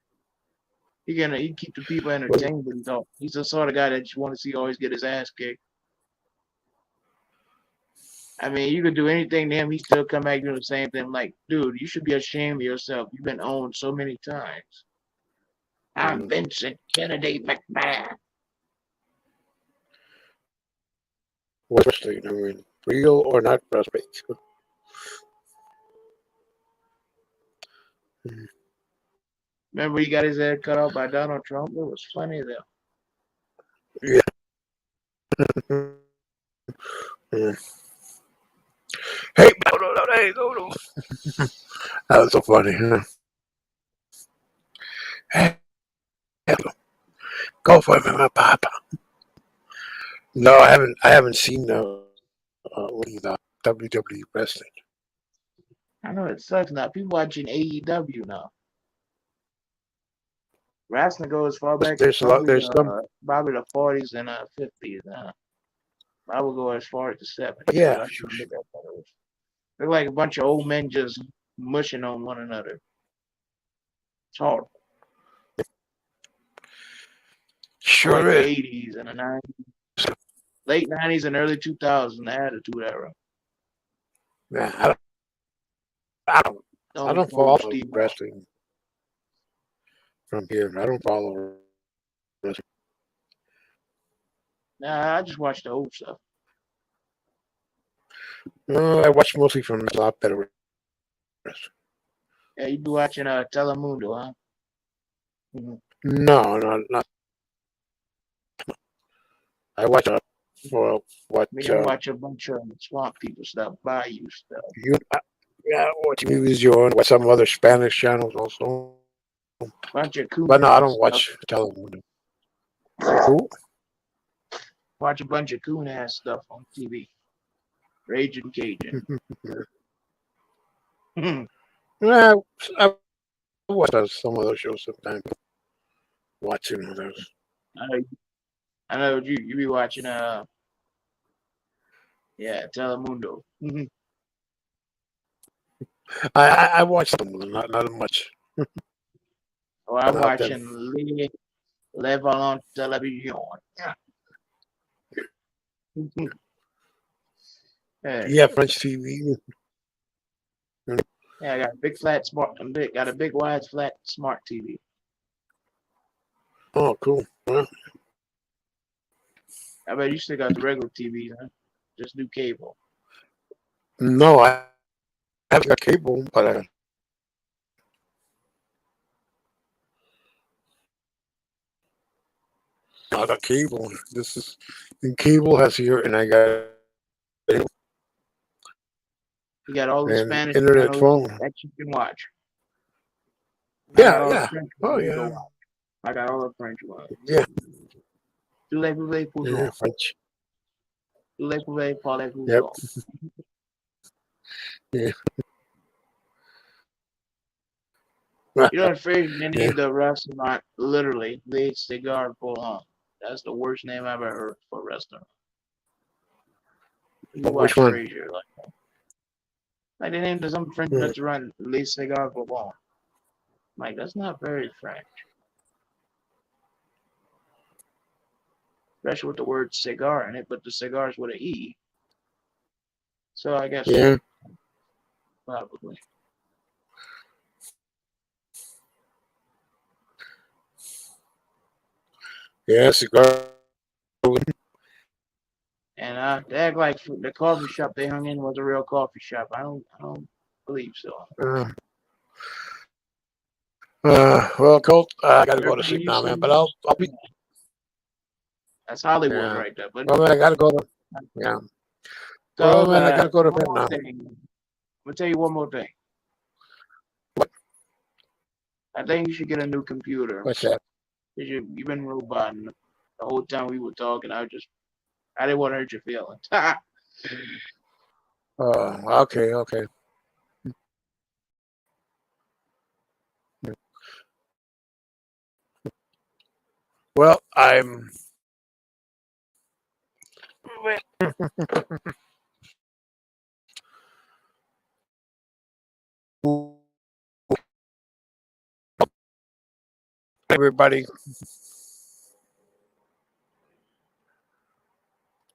He keep the people entertained, but he's the sort of guy that you want to see always get his ass kicked. I mean, you could do anything to him, he still come back doing the same thing. I'm like, dude, you should be ashamed of yourself. You've been owned so many times. I'm Mhm. Vincent Kennedy McMahon. What's wrestling? Real or not wrestling? Remember he got his head cut off by Donald Trump? It was funny though. Yeah. Mm. Hey, no, hey, no. That was so funny. Huh? Hey, go for me, my papa. No, I haven't. I haven't seen the WWE wrestling. I know it sucks now. People watching AEW now. Wrestling goes as far back as There's a lot. There's some. probably the 40s and 50s. I would go as far as the 70s because Yeah, I can look at those. They're like a bunch of old men just mushing on one another. It's horrible. I like sure the is. 80s and the 90s, late 90s and early 2000s, the Attitude Era. Man, I Stone don't Cold follow Steve Austin. wrestling from here. I don't follow wrestling. Nah, I just watch the old stuff. No, I watch mostly from a lot better wrestling. Yeah, you be watching Telemundo, huh? Mhm. No, no, not. I watch for what Me, I watch a bunch of swamp people stuff, Bayou stuff, you. Yeah, watch movies you on. Watch some other Spanish channels also. bunch of coon But no, I ass don't stuff. watch Telemundo. Who? Watch a bunch of coon ass stuff on TV. Raging Cajun. Yeah, I watch some of those shows sometimes. Watching those. I know, I know you be watching yeah, Telemundo. I watch some of them, not much. Or I'm Not them. watching Live on Television. Yeah, Yeah, French TV. yeah, I got a big flat smart, got a big wide flat smart TV. Oh, cool. Well, I bet you still got the regular TV, huh? Just do cable. no, I haven't got cable, but I got cable. This is and cable has here, and I got You got all the an Spanish internet channels phone. that you can watch. I got Yeah, all the yeah. French Oh ones you can yeah, watch. I got all the French ones. yeah, Voulez-vous yeah. bonjour. French. Voulez-vous Yep. parlez-vous? Yeah. You know, the phrase they Yeah. named the restaurant literally Le Cigar Volant. That's the worst name I've ever heard for a restaurant. You Which watch one? Frasier, like they named some French Mm. restaurant Le Cigar Volant. Like that's not very French, especially with the word cigar in it. But the cigar's with an E, so I guess Yeah. probably. Yeah. Cigar. And they act like the coffee shop they hung in was a real coffee shop. I don't believe so. Uh, well, Colt, I gotta go to Everything sleep you now, man. see, But I'll be. that's Hollywood Yeah. right there. But Well, man, I gotta go to. Yeah. Well, so man, I gotta go to one bed more now. thing. I'm gonna tell you one more thing. I think you should get a new computer. What's that? 'Cause you've been roboting the whole time we were talking. I didn't want to hurt your feelings. Okay, okay. Well, I'm. Everybody